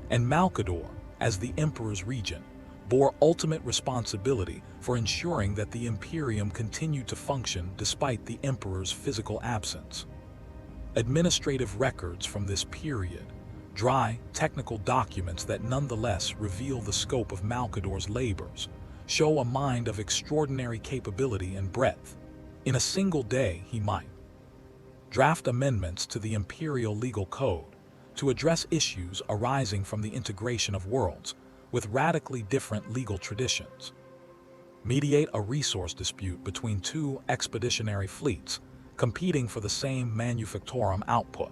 [SPEAKER 1] and Malcador, as the Emperor's regent, bore ultimate responsibility for ensuring that the Imperium continued to function despite the Emperor's physical absence. Administrative records from this period, dry, technical documents that nonetheless reveal the scope of Malcador's labors, show a mind of extraordinary capability and breadth. In a single day, he might draft amendments to the Imperial Legal Code to address issues arising from the integration of worlds with radically different legal traditions, mediate a resource dispute between two expeditionary fleets competing for the same manufactorum output,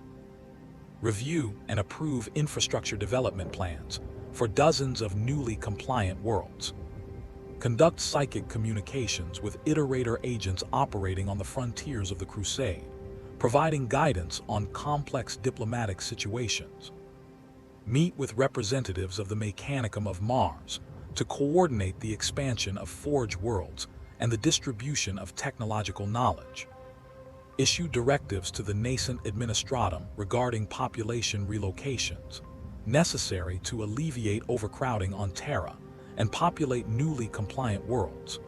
[SPEAKER 1] review and approve infrastructure development plans for dozens of newly compliant worlds, conduct psychic communications with iterator agents operating on the frontiers of the Crusade, providing guidance on complex diplomatic situations, meet with representatives of the Mechanicum of Mars to coordinate the expansion of Forge worlds and the distribution of technological knowledge, issue directives to the nascent Administratum regarding population relocations, necessary to alleviate overcrowding on Terra and populate newly compliant worlds,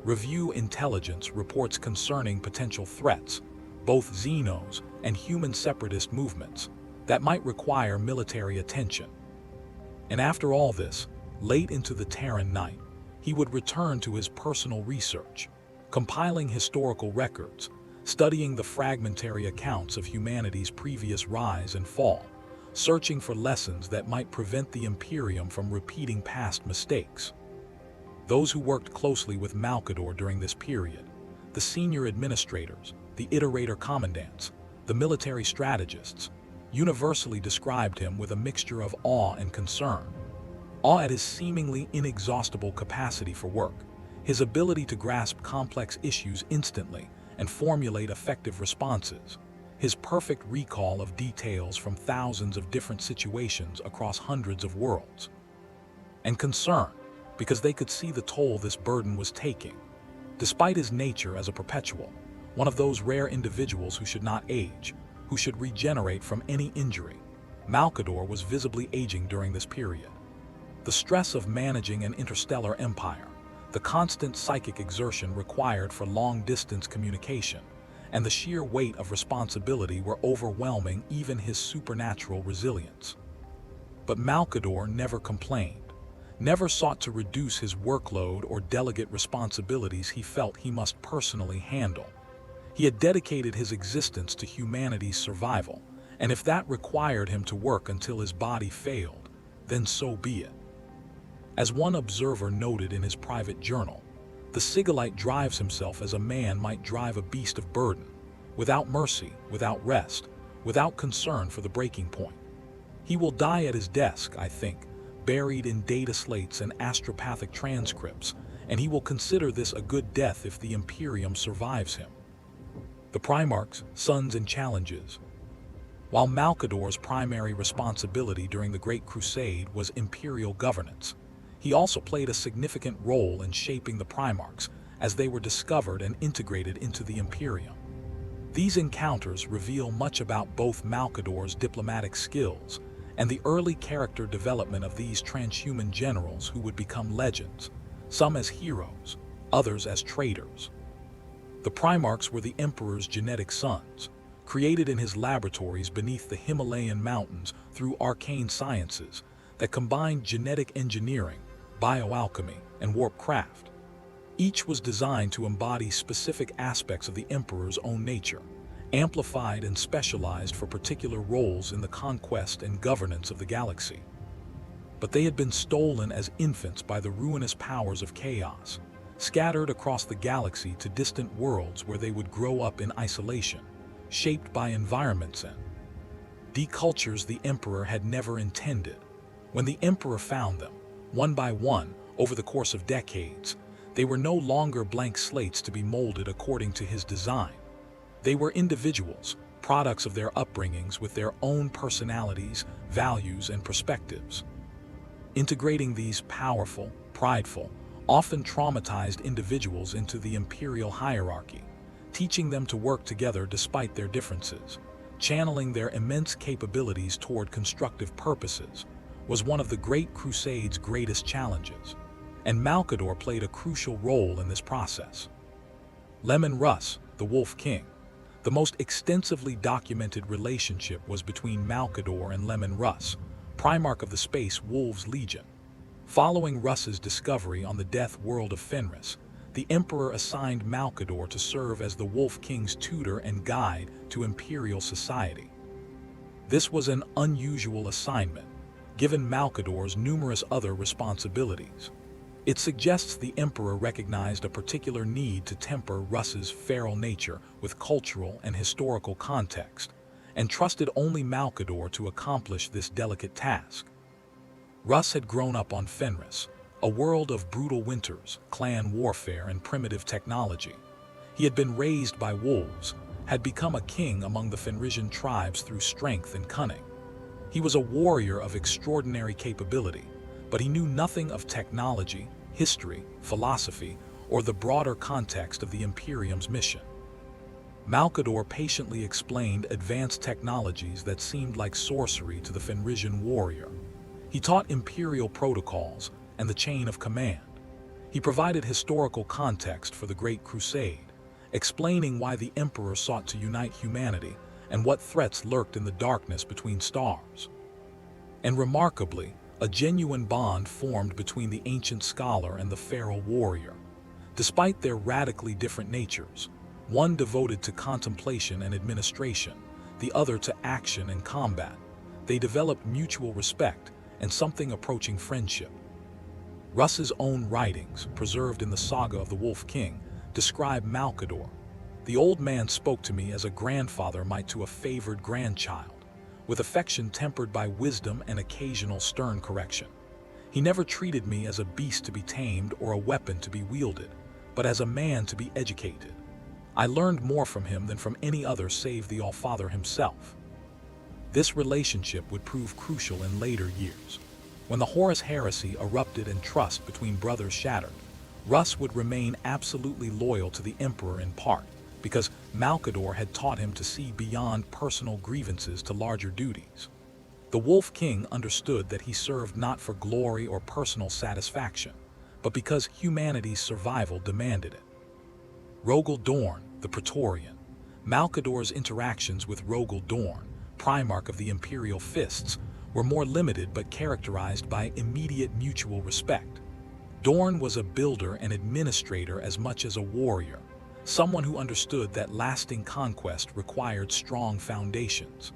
[SPEAKER 1] review intelligence reports concerning potential threats, both Xenos and human separatist movements, that might require military attention. And after all this, late into the Terran night, he would return to his personal research, compiling historical records, studying the fragmentary accounts of humanity's previous rise and fall, searching for lessons that might prevent the Imperium from repeating past mistakes. Those who worked closely with Malcador during this period, the senior administrators, the iterator commandants, the military strategists, universally described him with a mixture of awe and concern. awe at his seemingly inexhaustible capacity for work, his ability to grasp complex issues instantly and formulate effective responses, his perfect recall of details from thousands of different situations across hundreds of worlds, and concern, because they could see the toll this burden was taking. Despite his nature as a perpetual, one of those rare individuals who should not age, who should regenerate from any injury, Malcador was visibly aging during this period. The stress of managing an interstellar empire, the constant psychic exertion required for long-distance communication, and the sheer weight of responsibility were overwhelming even his supernatural resilience. But Malcador never complained, never sought to reduce his workload or delegate responsibilities he felt he must personally handle. He had dedicated his existence to humanity's survival, and if that required him to work until his body failed, then so be it. As one observer noted in his private journal, the Sigillite drives himself as a man might drive a beast of burden, without mercy, without rest, without concern for the breaking point. He will die at his desk, I think, buried in data slates and astropathic transcripts, and he will consider this a good death if the Imperium survives him. The Primarchs, Sons and Challenges. While Malcador's primary responsibility during the Great Crusade was imperial governance, he also played a significant role in shaping the Primarchs as they were discovered and integrated into the Imperium. These encounters reveal much about both Malcador's diplomatic skills and the early character development of these transhuman generals who would become legends, some as heroes, others as traitors. The Primarchs were the Emperor's genetic sons, created in his laboratories beneath the Himalayan mountains through arcane sciences that combined genetic engineering, bioalchemy, and warp craft. Each was designed to embody specific aspects of the Emperor's own nature, amplified and specialized for particular roles in the conquest and governance of the galaxy. But they had been stolen as infants by the ruinous powers of chaos, scattered across the galaxy to distant worlds where they would grow up in isolation, shaped by environments and decultures the Emperor had never intended. When the Emperor found them, one by one, over the course of decades, they were no longer blank slates to be molded according to his design. They were individuals, products of their upbringings with their own personalities, values, and perspectives. Integrating these powerful, prideful, often traumatized individuals into the imperial hierarchy, teaching them to work together despite their differences, channeling their immense capabilities toward constructive purposes, was one of the Great Crusade's greatest challenges, and Malcador played a crucial role in this process. Leman Russ, the Wolf King. The most extensively documented relationship was between Malcador and Leman Russ, Primarch of the Space Wolves Legion. Following Russ's discovery on the death world of Fenris, the Emperor assigned Malcador to serve as the Wolf King's tutor and guide to Imperial society. This was an unusual assignment, given Malcador's numerous other responsibilities. It suggests the Emperor recognized a particular need to temper Russ's feral nature with cultural and historical context, and trusted only Malcador to accomplish this delicate task. Russ had grown up on Fenris, a world of brutal winters, clan warfare, and primitive technology. He had been raised by wolves, had become a king among the Fenrisian tribes through strength and cunning. He was a warrior of extraordinary capability, but he knew nothing of technology, history, philosophy, or the broader context of the Imperium's mission. Malcador patiently explained advanced technologies that seemed like sorcery to the Fenrisian warrior. He taught imperial protocols and the chain of command. He provided historical context for the Great Crusade, explaining why the Emperor sought to unite humanity and what threats lurked in the darkness between stars. And remarkably, a genuine bond formed between the ancient scholar and the feral warrior. Despite their radically different natures, one devoted to contemplation and administration, the other to action and combat, they developed mutual respect and something approaching friendship. Russ's own writings, preserved in the saga of the Wolf King, describe Malcador. The old man spoke to me as a grandfather might to a favored grandchild, with affection tempered by wisdom and occasional stern correction. He never treated me as a beast to be tamed or a weapon to be wielded, but as a man to be educated. I learned more from him than from any other save the All-Father himself. This relationship would prove crucial in later years. When the Horus heresy erupted and trust between brothers shattered, Russ would remain absolutely loyal to the Emperor in part, because Malcador had taught him to see beyond personal grievances to larger duties. The Wolf King understood that he served not for glory or personal satisfaction, but because humanity's survival demanded it. Rogel Dorn, the Praetorian. Malcador's interactions with Rogel Dorn, Primarch of the Imperial Fists, were more limited but characterized by immediate mutual respect. Dorn was a builder and administrator as much as a warrior, someone who understood that lasting conquest required strong foundations.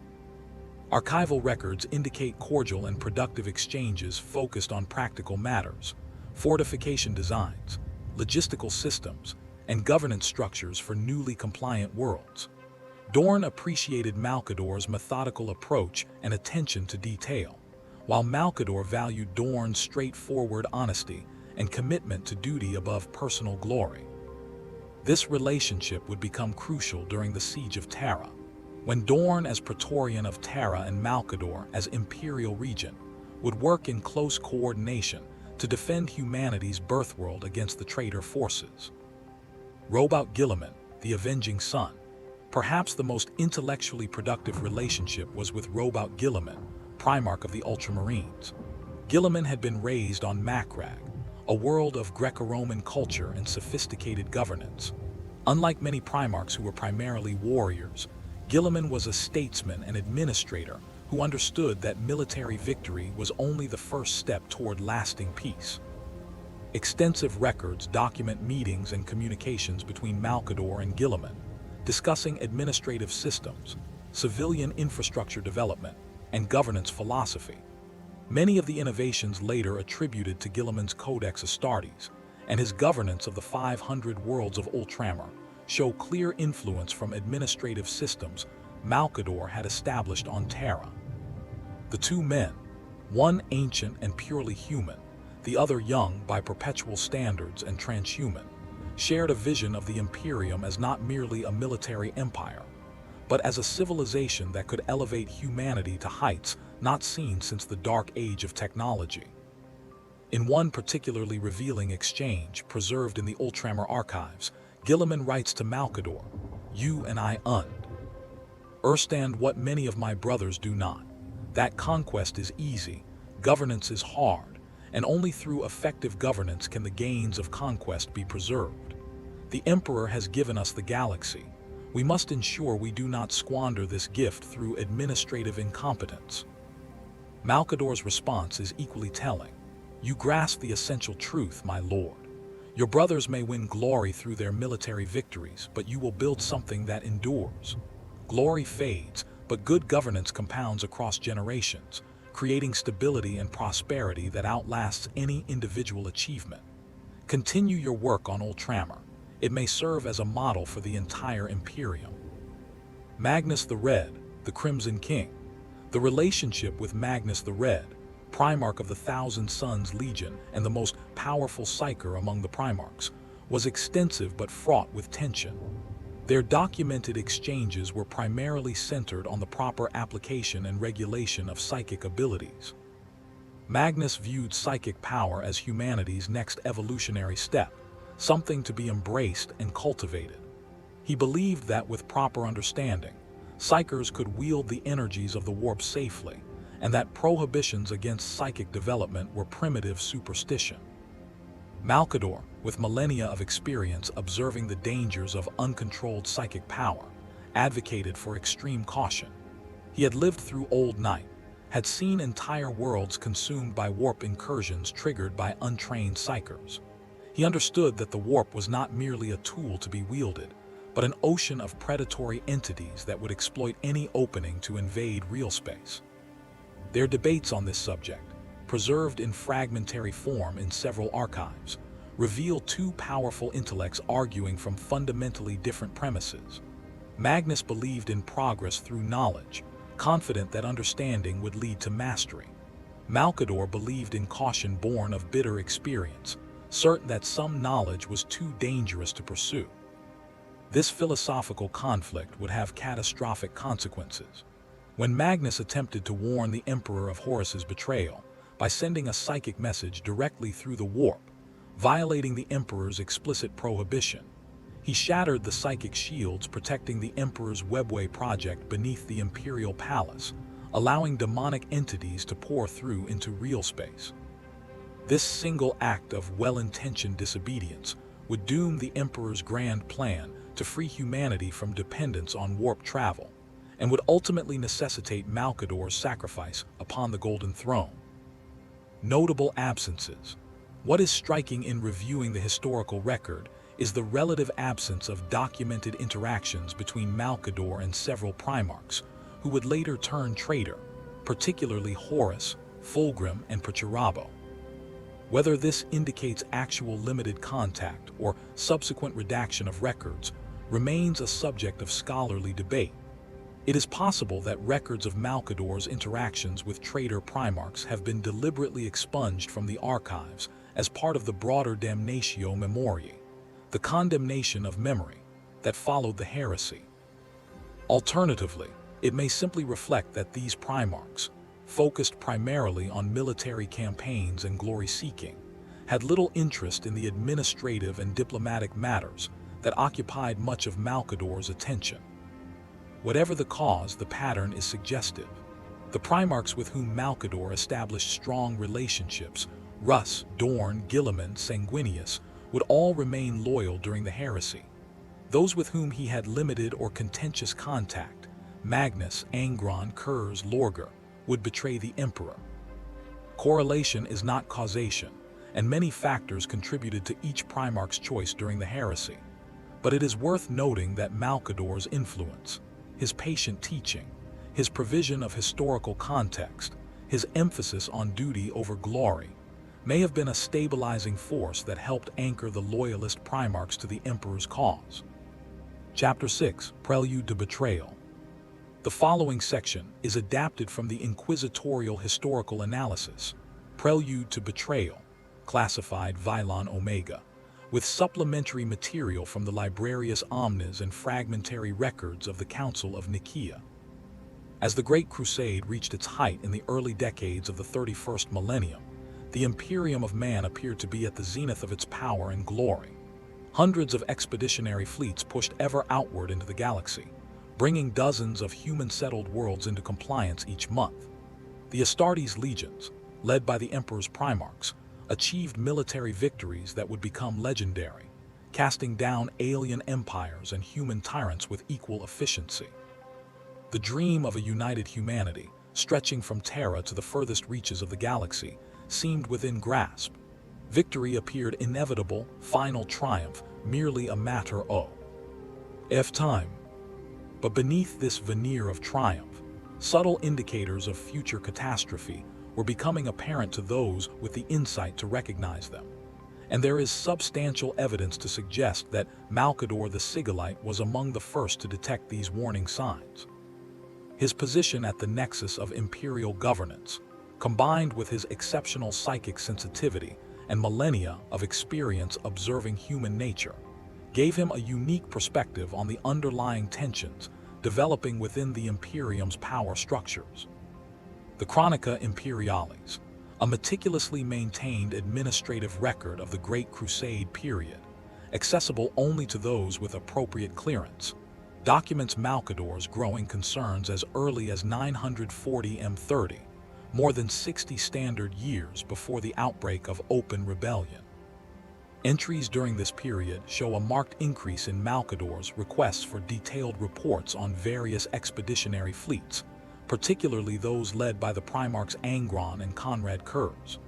[SPEAKER 1] Archival records indicate cordial and productive exchanges focused on practical matters, fortification designs, logistical systems, and governance structures for newly compliant worlds. Dorn appreciated Malcador's methodical approach and attention to detail, while Malcador valued Dorn's straightforward honesty and commitment to duty above personal glory. This relationship would become crucial during the Siege of Terra, when Dorn as Praetorian of Terra and Malcador as Imperial Regent would work in close coordination to defend humanity's birthworld against the traitor forces. Robout Guilliman, the Avenging Son. Perhaps the most intellectually productive relationship was with Robout Guilliman, Primarch of the Ultramarines. Guilliman had been raised on Macragge, a world of Greco-Roman culture and sophisticated governance. Unlike many Primarchs who were primarily warriors, Guilliman was a statesman and administrator who understood that military victory was only the first step toward lasting peace. Extensive records document meetings and communications between Malcador and Guilliman, discussing administrative systems, civilian infrastructure development, and governance philosophy. Many of the innovations later attributed to Guilliman's Codex Astartes and his governance of the 500 worlds of Ultramar show clear influence from administrative systems Malcador had established on Terra. The two men, one ancient and purely human, the other young by perpetual standards and transhuman, shared a vision of the Imperium as not merely a military empire, but as a civilization that could elevate humanity to heights not seen since the dark age of technology. In one particularly revealing exchange preserved in the Ultramar archives, Guilliman writes to Malcador, "You and I understand what many of my brothers do not. That conquest is easy, governance is hard, and only through effective governance can the gains of conquest be preserved. The Emperor has given us the galaxy. We must ensure we do not squander this gift through administrative incompetence." Malcador's response is equally telling. "You grasp the essential truth, my lord. Your brothers may win glory through their military victories, but you will build something that endures. Glory fades, but good governance compounds across generations, creating stability and prosperity that outlasts any individual achievement. Continue your work on Ultramar. It may serve as a model for the entire Imperium." Magnus the Red, the Crimson King. The relationship with Magnus the Red, Primarch of the Thousand Suns Legion and the most powerful psyker among the Primarchs, was extensive but fraught with tension. Their documented exchanges were primarily centered on the proper application and regulation of psychic abilities. Magnus viewed psychic power as humanity's next evolutionary step, something to be embraced and cultivated. He believed that with proper understanding, psychers could wield the energies of the warp safely, and that prohibitions against psychic development were primitive superstition. Malcador, with millennia of experience observing the dangers of uncontrolled psychic power, advocated for extreme caution. He had lived through Old Night, had seen entire worlds consumed by warp incursions triggered by untrained psychers. He understood that the warp was not merely a tool to be wielded, but an ocean of predatory entities that would exploit any opening to invade real space. Their debates on this subject, preserved in fragmentary form in several archives, reveal two powerful intellects arguing from fundamentally different premises. Magnus believed in progress through knowledge, confident that understanding would lead to mastery. Malcador believed in caution born of bitter experience, certain that some knowledge was too dangerous to pursue. This philosophical conflict would have catastrophic consequences. When Magnus attempted to warn the Emperor of Horus's betrayal by sending a psychic message directly through the warp, violating the Emperor's explicit prohibition, he shattered the psychic shields protecting the Emperor's webway project beneath the Imperial Palace, allowing demonic entities to pour through into real space. This single act of well-intentioned disobedience would doom the Emperor's grand plan to free humanity from dependence on warp travel, and would ultimately necessitate Malcador's sacrifice upon the Golden Throne. Notable absences. What is striking in reviewing the historical record is the relative absence of documented interactions between Malcador and several Primarchs, who would later turn traitor, particularly Horus, Fulgrim, and Perturabo. Whether this indicates actual limited contact or subsequent redaction of records remains a subject of scholarly debate. It is possible that records of Malcador's interactions with traitor Primarchs have been deliberately expunged from the archives as part of the broader damnatio memoriae, the condemnation of memory, that followed the heresy. Alternatively, it may simply reflect that these Primarchs, focused primarily on military campaigns and glory-seeking, had little interest in the administrative and diplomatic matters that occupied much of Malcador's attention. Whatever the cause, the pattern is suggestive. The Primarchs with whom Malcador established strong relationships, Russ, Dorn, Guilliman, Sanguinius, would all remain loyal during the heresy. Those with whom he had limited or contentious contact, Magnus, Angron, Kurz, Lorger, would betray the Emperor. Correlation is not causation, and many factors contributed to each Primarch's choice during the heresy. But it is worth noting that Malcador's influence, his patient teaching, his provision of historical context, his emphasis on duty over glory, may have been a stabilizing force that helped anchor the loyalist Primarchs to the Emperor's cause. Chapter 6, Prelude to Betrayal. The following section is adapted from the Inquisitorial Historical Analysis, Prelude to Betrayal, classified Vylon Omega, with supplementary material from the Librarius Omnes and fragmentary records of the Council of Nicaea. As the Great Crusade reached its height in the early decades of the 31st millennium, the Imperium of Man appeared to be at the zenith of its power and glory. Hundreds of expeditionary fleets pushed ever outward into the galaxy, bringing dozens of human-settled worlds into compliance each month. The Astartes legions, led by the Emperor's Primarchs, achieved military victories that would become legendary, casting down alien empires and human tyrants with equal efficiency. The dream of a united humanity, stretching from Terra to the furthest reaches of the galaxy, seemed within grasp. Victory appeared inevitable, final triumph merely a matter of time. But beneath this veneer of triumph, subtle indicators of future catastrophe were becoming apparent to those with the insight to recognize them. And there is substantial evidence to suggest that Malcador the Sigillite was among the first to detect these warning signs. His position at the nexus of imperial governance, combined with his exceptional psychic sensitivity and millennia of experience observing human nature, gave him a unique perspective on the underlying tensions developing within the Imperium's power structures. The Chronica Imperialis, a meticulously maintained administrative record of the Great Crusade period, accessible only to those with appropriate clearance, documents Malcador's growing concerns as early as 940 M30, more than 60 standard years before the outbreak of open rebellion. Entries during this period show a marked increase in Malcador's requests for detailed reports on various expeditionary fleets, particularly those led by the Primarchs Angron and Conrad Kurz.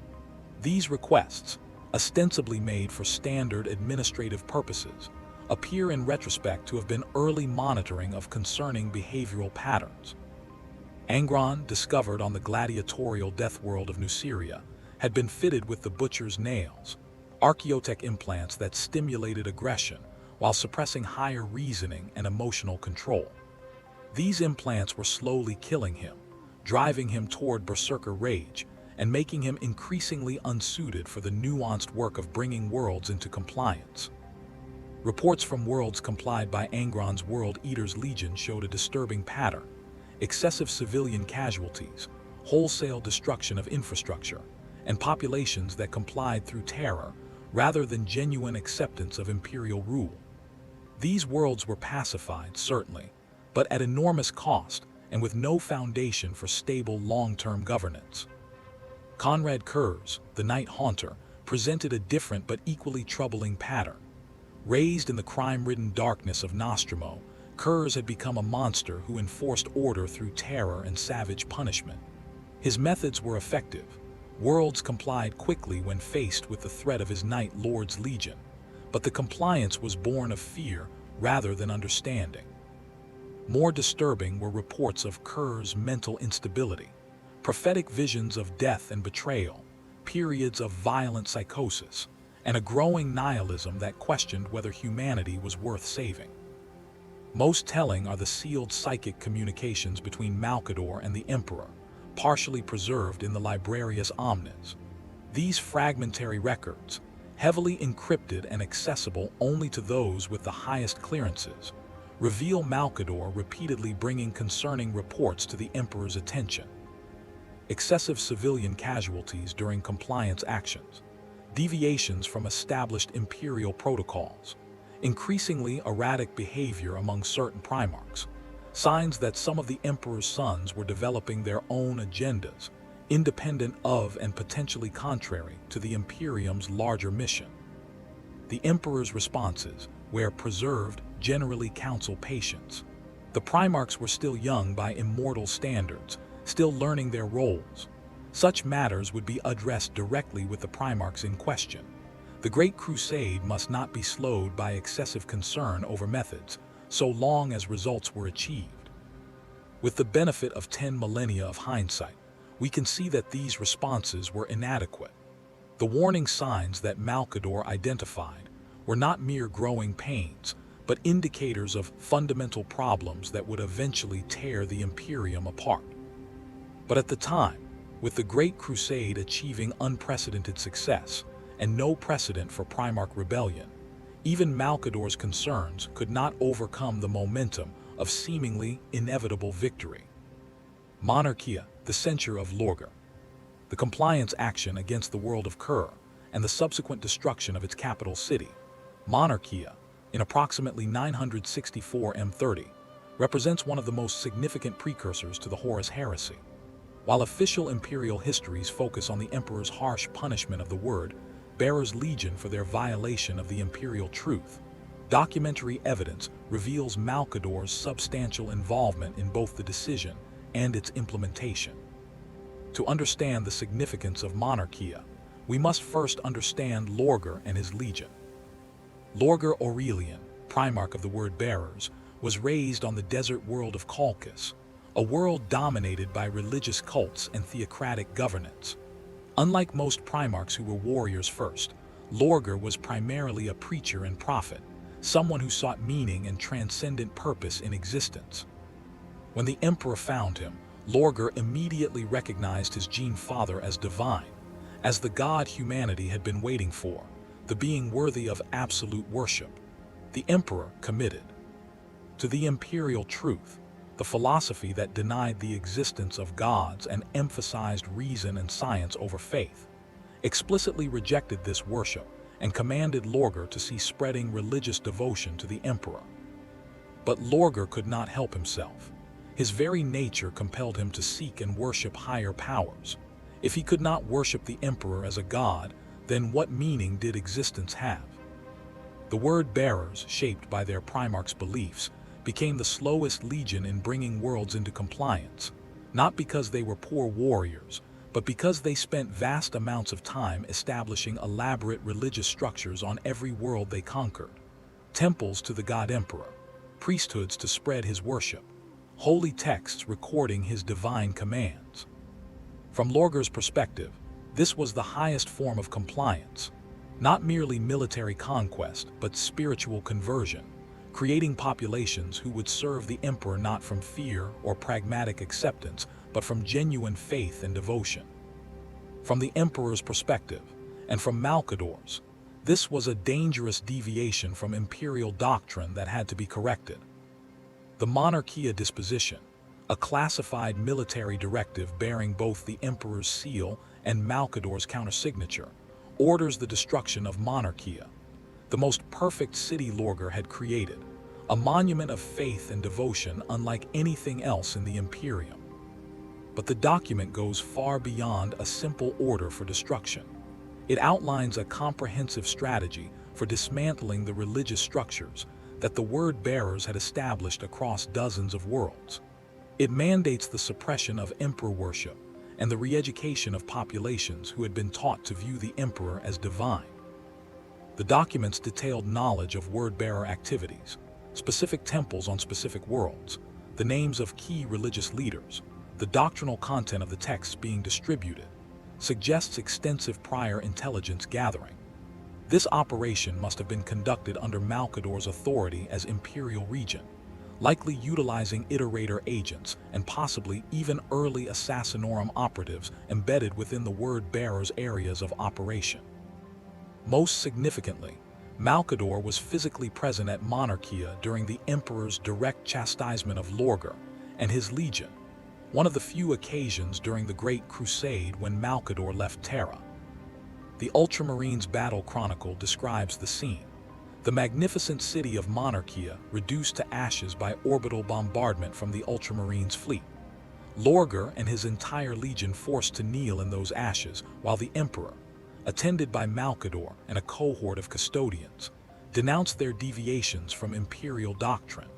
[SPEAKER 1] These requests, ostensibly made for standard administrative purposes, appear in retrospect to have been early monitoring of concerning behavioral patterns. Angron, discovered on the gladiatorial death world of Nuceria, had been fitted with the butcher's nails, archaeotech implants that stimulated aggression while suppressing higher reasoning and emotional control. These implants were slowly killing him, driving him toward berserker rage, and making him increasingly unsuited for the nuanced work of bringing worlds into compliance. Reports from worlds complied by Angron's World Eaters Legion showed a disturbing pattern: excessive civilian casualties, wholesale destruction of infrastructure, and populations that complied through terror rather than genuine acceptance of imperial rule. These worlds were pacified, certainly, but at enormous cost and with no foundation for stable long-term governance. Conrad Kurz, the Night Haunter, presented a different but equally troubling pattern. Raised in the crime-ridden darkness of Nostromo, Kurz had become a monster who enforced order through terror and savage punishment. His methods were effective. Worlds complied quickly when faced with the threat of his Night Lord's Legion, but the compliance was born of fear rather than understanding. More disturbing were reports of Kurz's mental instability, prophetic visions of death and betrayal, periods of violent psychosis, and a growing nihilism that questioned whether humanity was worth saving. Most telling are the sealed psychic communications between Malcador and the Emperor, partially preserved in the Librarius Omnes. These fragmentary records, heavily encrypted and accessible only to those with the highest clearances, reveal Malcador repeatedly bringing concerning reports to the Emperor's attention. Excessive civilian casualties during compliance actions, deviations from established imperial protocols, increasingly erratic behavior among certain Primarchs, signs that some of the Emperor's sons were developing their own agendas, independent of and potentially contrary to the Imperium's larger mission. The Emperor's responses, where preserved, generally counsel patience. The Primarchs were still young by immortal standards, still learning their roles. Such matters would be addressed directly with the Primarchs in question. The Great Crusade must not be slowed by excessive concern over methods, so long as results were achieved. With the benefit of 10 millennia of hindsight, we can see that these responses were inadequate. The warning signs that Malcador identified were not mere growing pains, but indicators of fundamental problems that would eventually tear the Imperium apart. But at the time, with the Great Crusade achieving unprecedented success and no precedent for Primarch rebellion, even Malcador's concerns could not overcome the momentum of seemingly inevitable victory. Monarchia, the censure of Lorgar. The compliance action against the world of Kur, and the subsequent destruction of its capital city, Monarchia, in approximately 964 M30, represents one of the most significant precursors to the Horus heresy. While official imperial histories focus on the Emperor's harsh punishment of the Word-bearers' Legion for their violation of the imperial truth, documentary evidence reveals Malcador's substantial involvement in both the decision and its implementation. To understand the significance of Monarchia, we must first understand Lorgar and his legion. Lorgar Aurelian, Primarch of the Word-bearers, was raised on the desert world of Colchis, a world dominated by religious cults and theocratic governance. Unlike most Primarchs who were warriors first, Lorgar was primarily a preacher and prophet, someone who sought meaning and transcendent purpose in existence. When the Emperor found him, Lorgar immediately recognized his Gene Father as divine, as the god humanity had been waiting for, the being worthy of absolute worship. The Emperor committed to the imperial truth, the philosophy that denied the existence of gods and emphasized reason and science over faith, explicitly rejected this worship and commanded Lorgar to cease spreading religious devotion to the Emperor. But Lorgar could not help himself. His very nature compelled him to seek and worship higher powers. If he could not worship the Emperor as a god, then what meaning did existence have? The Word-bearers, shaped by their Primarch's beliefs, became the slowest legion in bringing worlds into compliance, not because they were poor warriors, but because they spent vast amounts of time establishing elaborate religious structures on every world they conquered. Temples to the god Emperor, priesthoods to spread his worship, holy texts recording his divine commands. From Lorgar's perspective, this was the highest form of compliance, not merely military conquest, but spiritual conversion, creating populations who would serve the Emperor not from fear or pragmatic acceptance, but from genuine faith and devotion. from the Emperor's perspective, and from Malcador's. This was a dangerous deviation from imperial doctrine that had to be corrected. The Monarchia Disposition, a classified military directive bearing both the Emperor's seal and Malcador's countersignature, orders the destruction of Monarchia, the most perfect city Lorgar had created, a monument of faith and devotion unlike anything else in the Imperium. But the document goes far beyond a simple order for destruction. It outlines a comprehensive strategy for dismantling the religious structures that the word-bearers had established across dozens of worlds. It mandates the suppression of emperor worship and the re-education of populations who had been taught to view the emperor as divine. The documents detailed knowledge of word-bearer activities, specific temples on specific worlds, the names of key religious leaders, the doctrinal content of the texts being distributed, suggests extensive prior intelligence gathering. This operation must have been conducted under Malcador's authority as Imperial Regent, likely utilizing iterator agents and possibly even early Assassinorum operatives embedded within the word-bearer's areas of operation. Most significantly, Malcador was physically present at Monarchia during the Emperor's direct chastisement of Lorgar and his legion, one of the few occasions during the Great Crusade when Malcador left Terra. The Ultramarines Battle Chronicle describes the scene. The magnificent city of Monarchia reduced to ashes by orbital bombardment from the Ultramarines fleet. Lorgar and his entire legion forced to kneel in those ashes, while the Emperor, attended by Malcador and a cohort of custodians, denounced their deviations from imperial doctrine.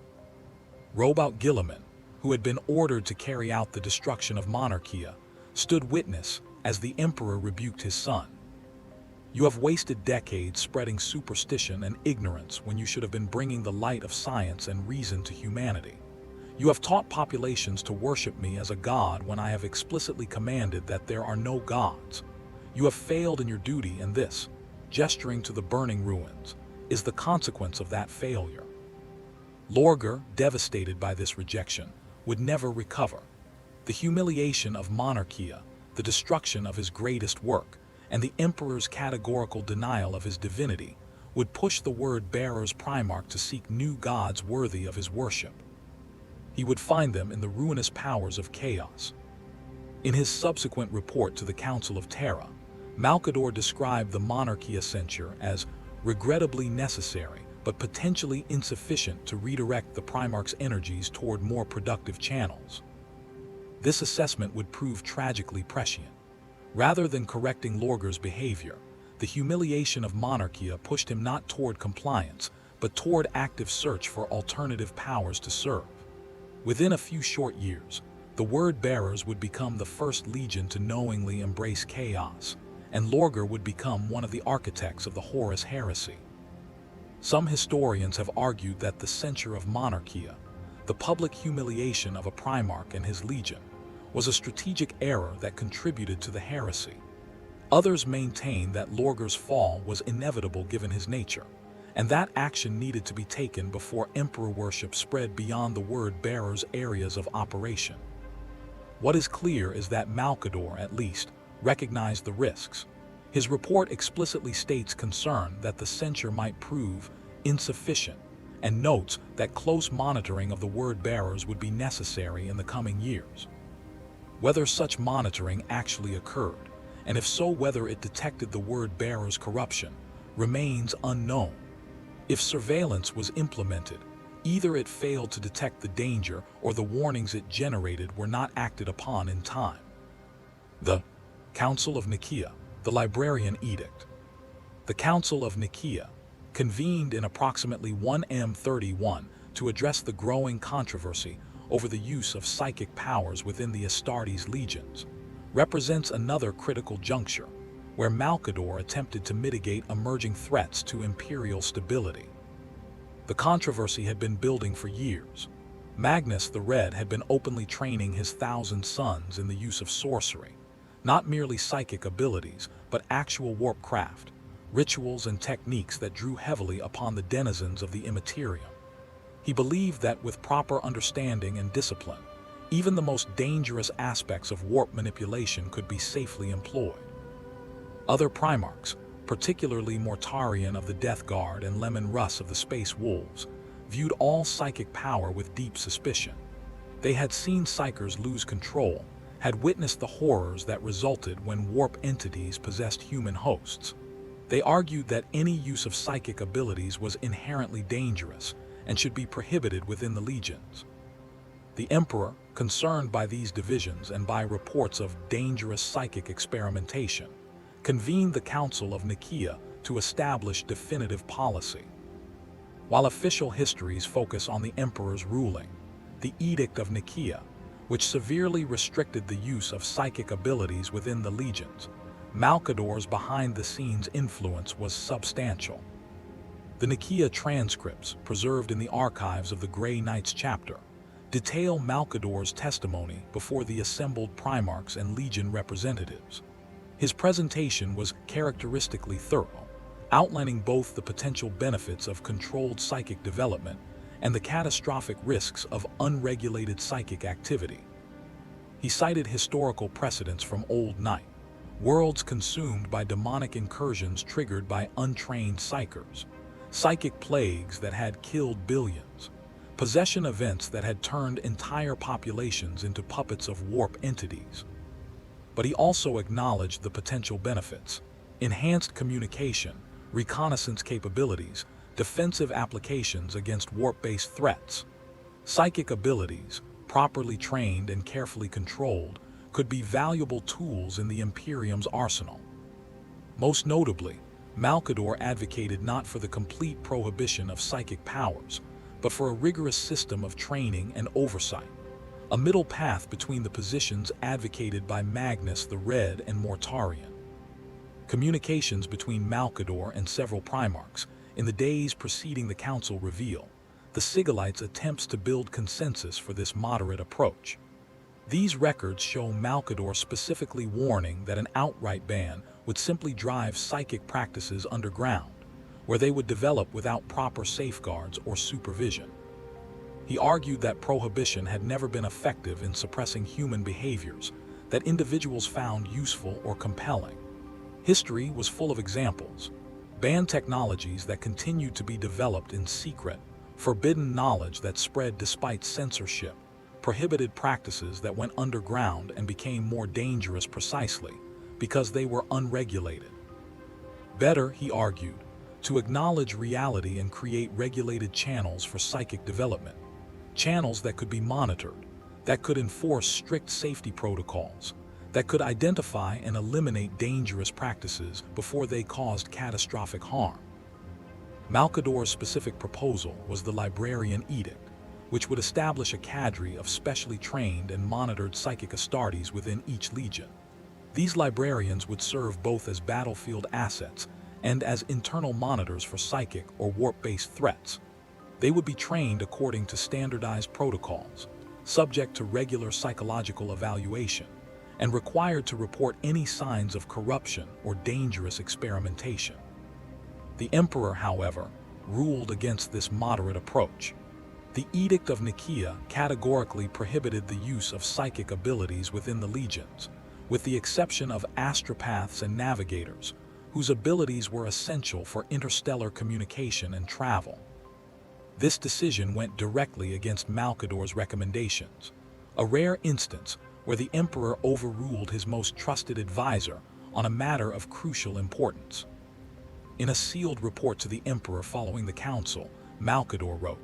[SPEAKER 1] Robout Guilliman, who had been ordered to carry out the destruction of Monarchia, stood witness as the Emperor rebuked his son. "You have wasted decades spreading superstition and ignorance when you should have been bringing the light of science and reason to humanity. You have taught populations to worship me as a god when I have explicitly commanded that there are no gods. You have failed in your duty, and this, gesturing to the burning ruins, is the consequence of that failure." Lorgar, devastated by this rejection, would never recover. The humiliation of Monarchia, the destruction of his greatest work, and the Emperor's categorical denial of his divinity would push the word-bearer's Primarch to seek new gods worthy of his worship. He would find them in the ruinous powers of chaos. In his subsequent report to the Council of Terra, Malcador described the Monarchia censure as regrettably necessary but potentially insufficient to redirect the Primarch's energies toward more productive channels. This assessment would prove tragically prescient. Rather than correcting Lorgar's behavior, the humiliation of Monarchia pushed him not toward compliance, but toward active search for alternative powers to serve. Within a few short years, the word-bearers would become the first legion to knowingly embrace chaos, and Lorgar would become one of the architects of the Horus heresy. Some historians have argued that the censure of Monarchia, the public humiliation of a Primarch and his legion, was a strategic error that contributed to the heresy. Others maintain that Lorgar's fall was inevitable given his nature, and that action needed to be taken before emperor worship spread beyond the word-bearer's areas of operation. What is clear is that Malcador, at least, recognized the risks. His report explicitly states concern that the censure might prove insufficient, and notes that close monitoring of the word-bearers would be necessary in the coming years. Whether such monitoring actually occurred, and if so whether it detected the word-bearer's corruption, remains unknown. If surveillance was implemented, either it failed to detect the danger or the warnings it generated were not acted upon in time. The Council of Nicaea, the Librarian Edict. The Council of Nicaea, convened in approximately 1M31 to address the growing controversy over the use of psychic powers within the Astartes legions, represents another critical juncture, where Malcador attempted to mitigate emerging threats to imperial stability. The controversy had been building for years. Magnus the Red had been openly training his 1,000 sons in the use of sorcery, not merely psychic abilities, but actual warp craft, rituals and techniques that drew heavily upon the denizens of the Imperium. He believed that with proper understanding and discipline, even the most dangerous aspects of warp manipulation could be safely employed. Other Primarchs, particularly Mortarion of the Death Guard and Lemon Russ of the Space Wolves, viewed all psychic power with deep suspicion. They had seen Psykers lose control, had witnessed the horrors that resulted when warp entities possessed human hosts. They argued that any use of psychic abilities was inherently dangerous and should be prohibited within the legions. The Emperor, concerned by these divisions and by reports of dangerous psychic experimentation, convened the Council of Nicaea to establish definitive policy. While official histories focus on the Emperor's ruling, the Edict of Nicaea, which severely restricted the use of psychic abilities within the legions, Malcador's behind-the-scenes influence was substantial. The Nicaea transcripts, preserved in the archives of the Grey Knights chapter, detail Malcador's testimony before the assembled Primarchs and Legion representatives. His presentation was characteristically thorough, outlining both the potential benefits of controlled psychic development and the catastrophic risks of unregulated psychic activity. He cited historical precedents from Old Night, worlds consumed by demonic incursions triggered by untrained psychers, psychic plagues that had killed billions, possession events that had turned entire populations into puppets of warp entities. But he also acknowledged the potential benefits: enhanced communication, reconnaissance capabilities, defensive applications against warp-based threats. Psychic abilities, properly trained and carefully controlled, could be valuable tools in the Imperium's arsenal. Most notably, Malcador advocated not for the complete prohibition of psychic powers, but for a rigorous system of training and oversight, a middle path between the positions advocated by Magnus the Red and Mortarion. Communications between Malcador and several Primarchs in the days preceding the Council reveal the Sigillite's attempts to build consensus for this moderate approach. These records show Malcador specifically warning that an outright ban would simply drive psychic practices underground, where they would develop without proper safeguards or supervision. He argued that prohibition had never been effective in suppressing human behaviors that individuals found useful or compelling. History was full of examples: banned technologies that continued to be developed in secret, forbidden knowledge that spread despite censorship, prohibited practices that went underground and became more dangerous precisely because they were unregulated. Better, he argued, to acknowledge reality and create regulated channels for psychic development, channels that could be monitored, that could enforce strict safety protocols, that could identify and eliminate dangerous practices before they caused catastrophic harm. Malcador's specific proposal was the Librarian Edict, which would establish a cadre of specially trained and monitored psychic Astartes within each legion. These librarians would serve both as battlefield assets and as internal monitors for psychic or warp-based threats. They would be trained according to standardized protocols, subject to regular psychological evaluation, and required to report any signs of corruption or dangerous experimentation. The Emperor, however, ruled against this moderate approach. The Edict of Nicaea categorically prohibited the use of psychic abilities within the legions, with the exception of astropaths and navigators, whose abilities were essential for interstellar communication and travel. This decision went directly against Malcador's recommendations, a rare instance where the Emperor overruled his most trusted advisor on a matter of crucial importance. In a sealed report to the Emperor following the Council, Malcador wrote,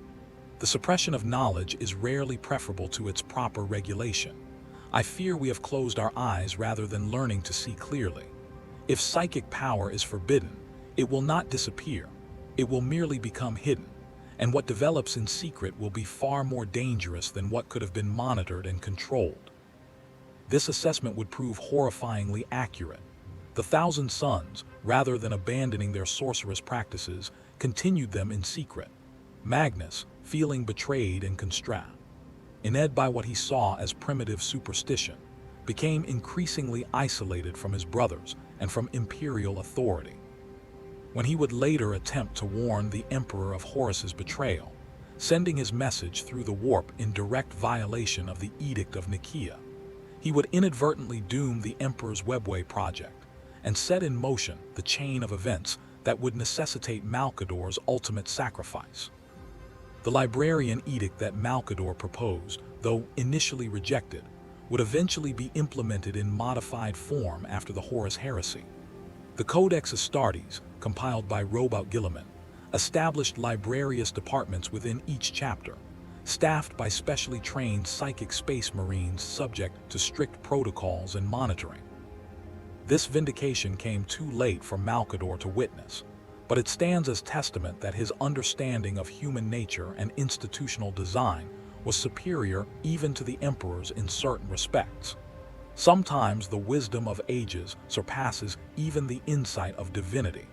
[SPEAKER 1] "The suppression of knowledge is rarely preferable to its proper regulation. I fear we have closed our eyes rather than learning to see clearly. If psychic power is forbidden, it will not disappear. It will merely become hidden, and what develops in secret will be far more dangerous than what could have been monitored and controlled." This assessment would prove horrifyingly accurate. The Thousand Sons, rather than abandoning their sorcerous practices, continued them in secret. Magnus, feeling betrayed and contrite, ined by what he saw as primitive superstition, became increasingly isolated from his brothers and from imperial authority. When he would later attempt to warn the Emperor of Horus's betrayal, sending his message through the warp in direct violation of the Edict of Nicaea, he would inadvertently doom the Emperor's Webway project and set in motion the chain of events that would necessitate Malcador's ultimate sacrifice. The librarian edict that Malcador proposed, though initially rejected, would eventually be implemented in modified form after the Horus Heresy. The Codex Astartes, compiled by Robert Guilliman, established librarious departments within each chapter, staffed by specially trained psychic space marines subject to strict protocols and monitoring. This vindication came too late for Malcador to witness, but it stands as testament that his understanding of human nature and institutional design was superior even to the emperor's in certain respects. Sometimes the wisdom of ages surpasses even the insight of divinity.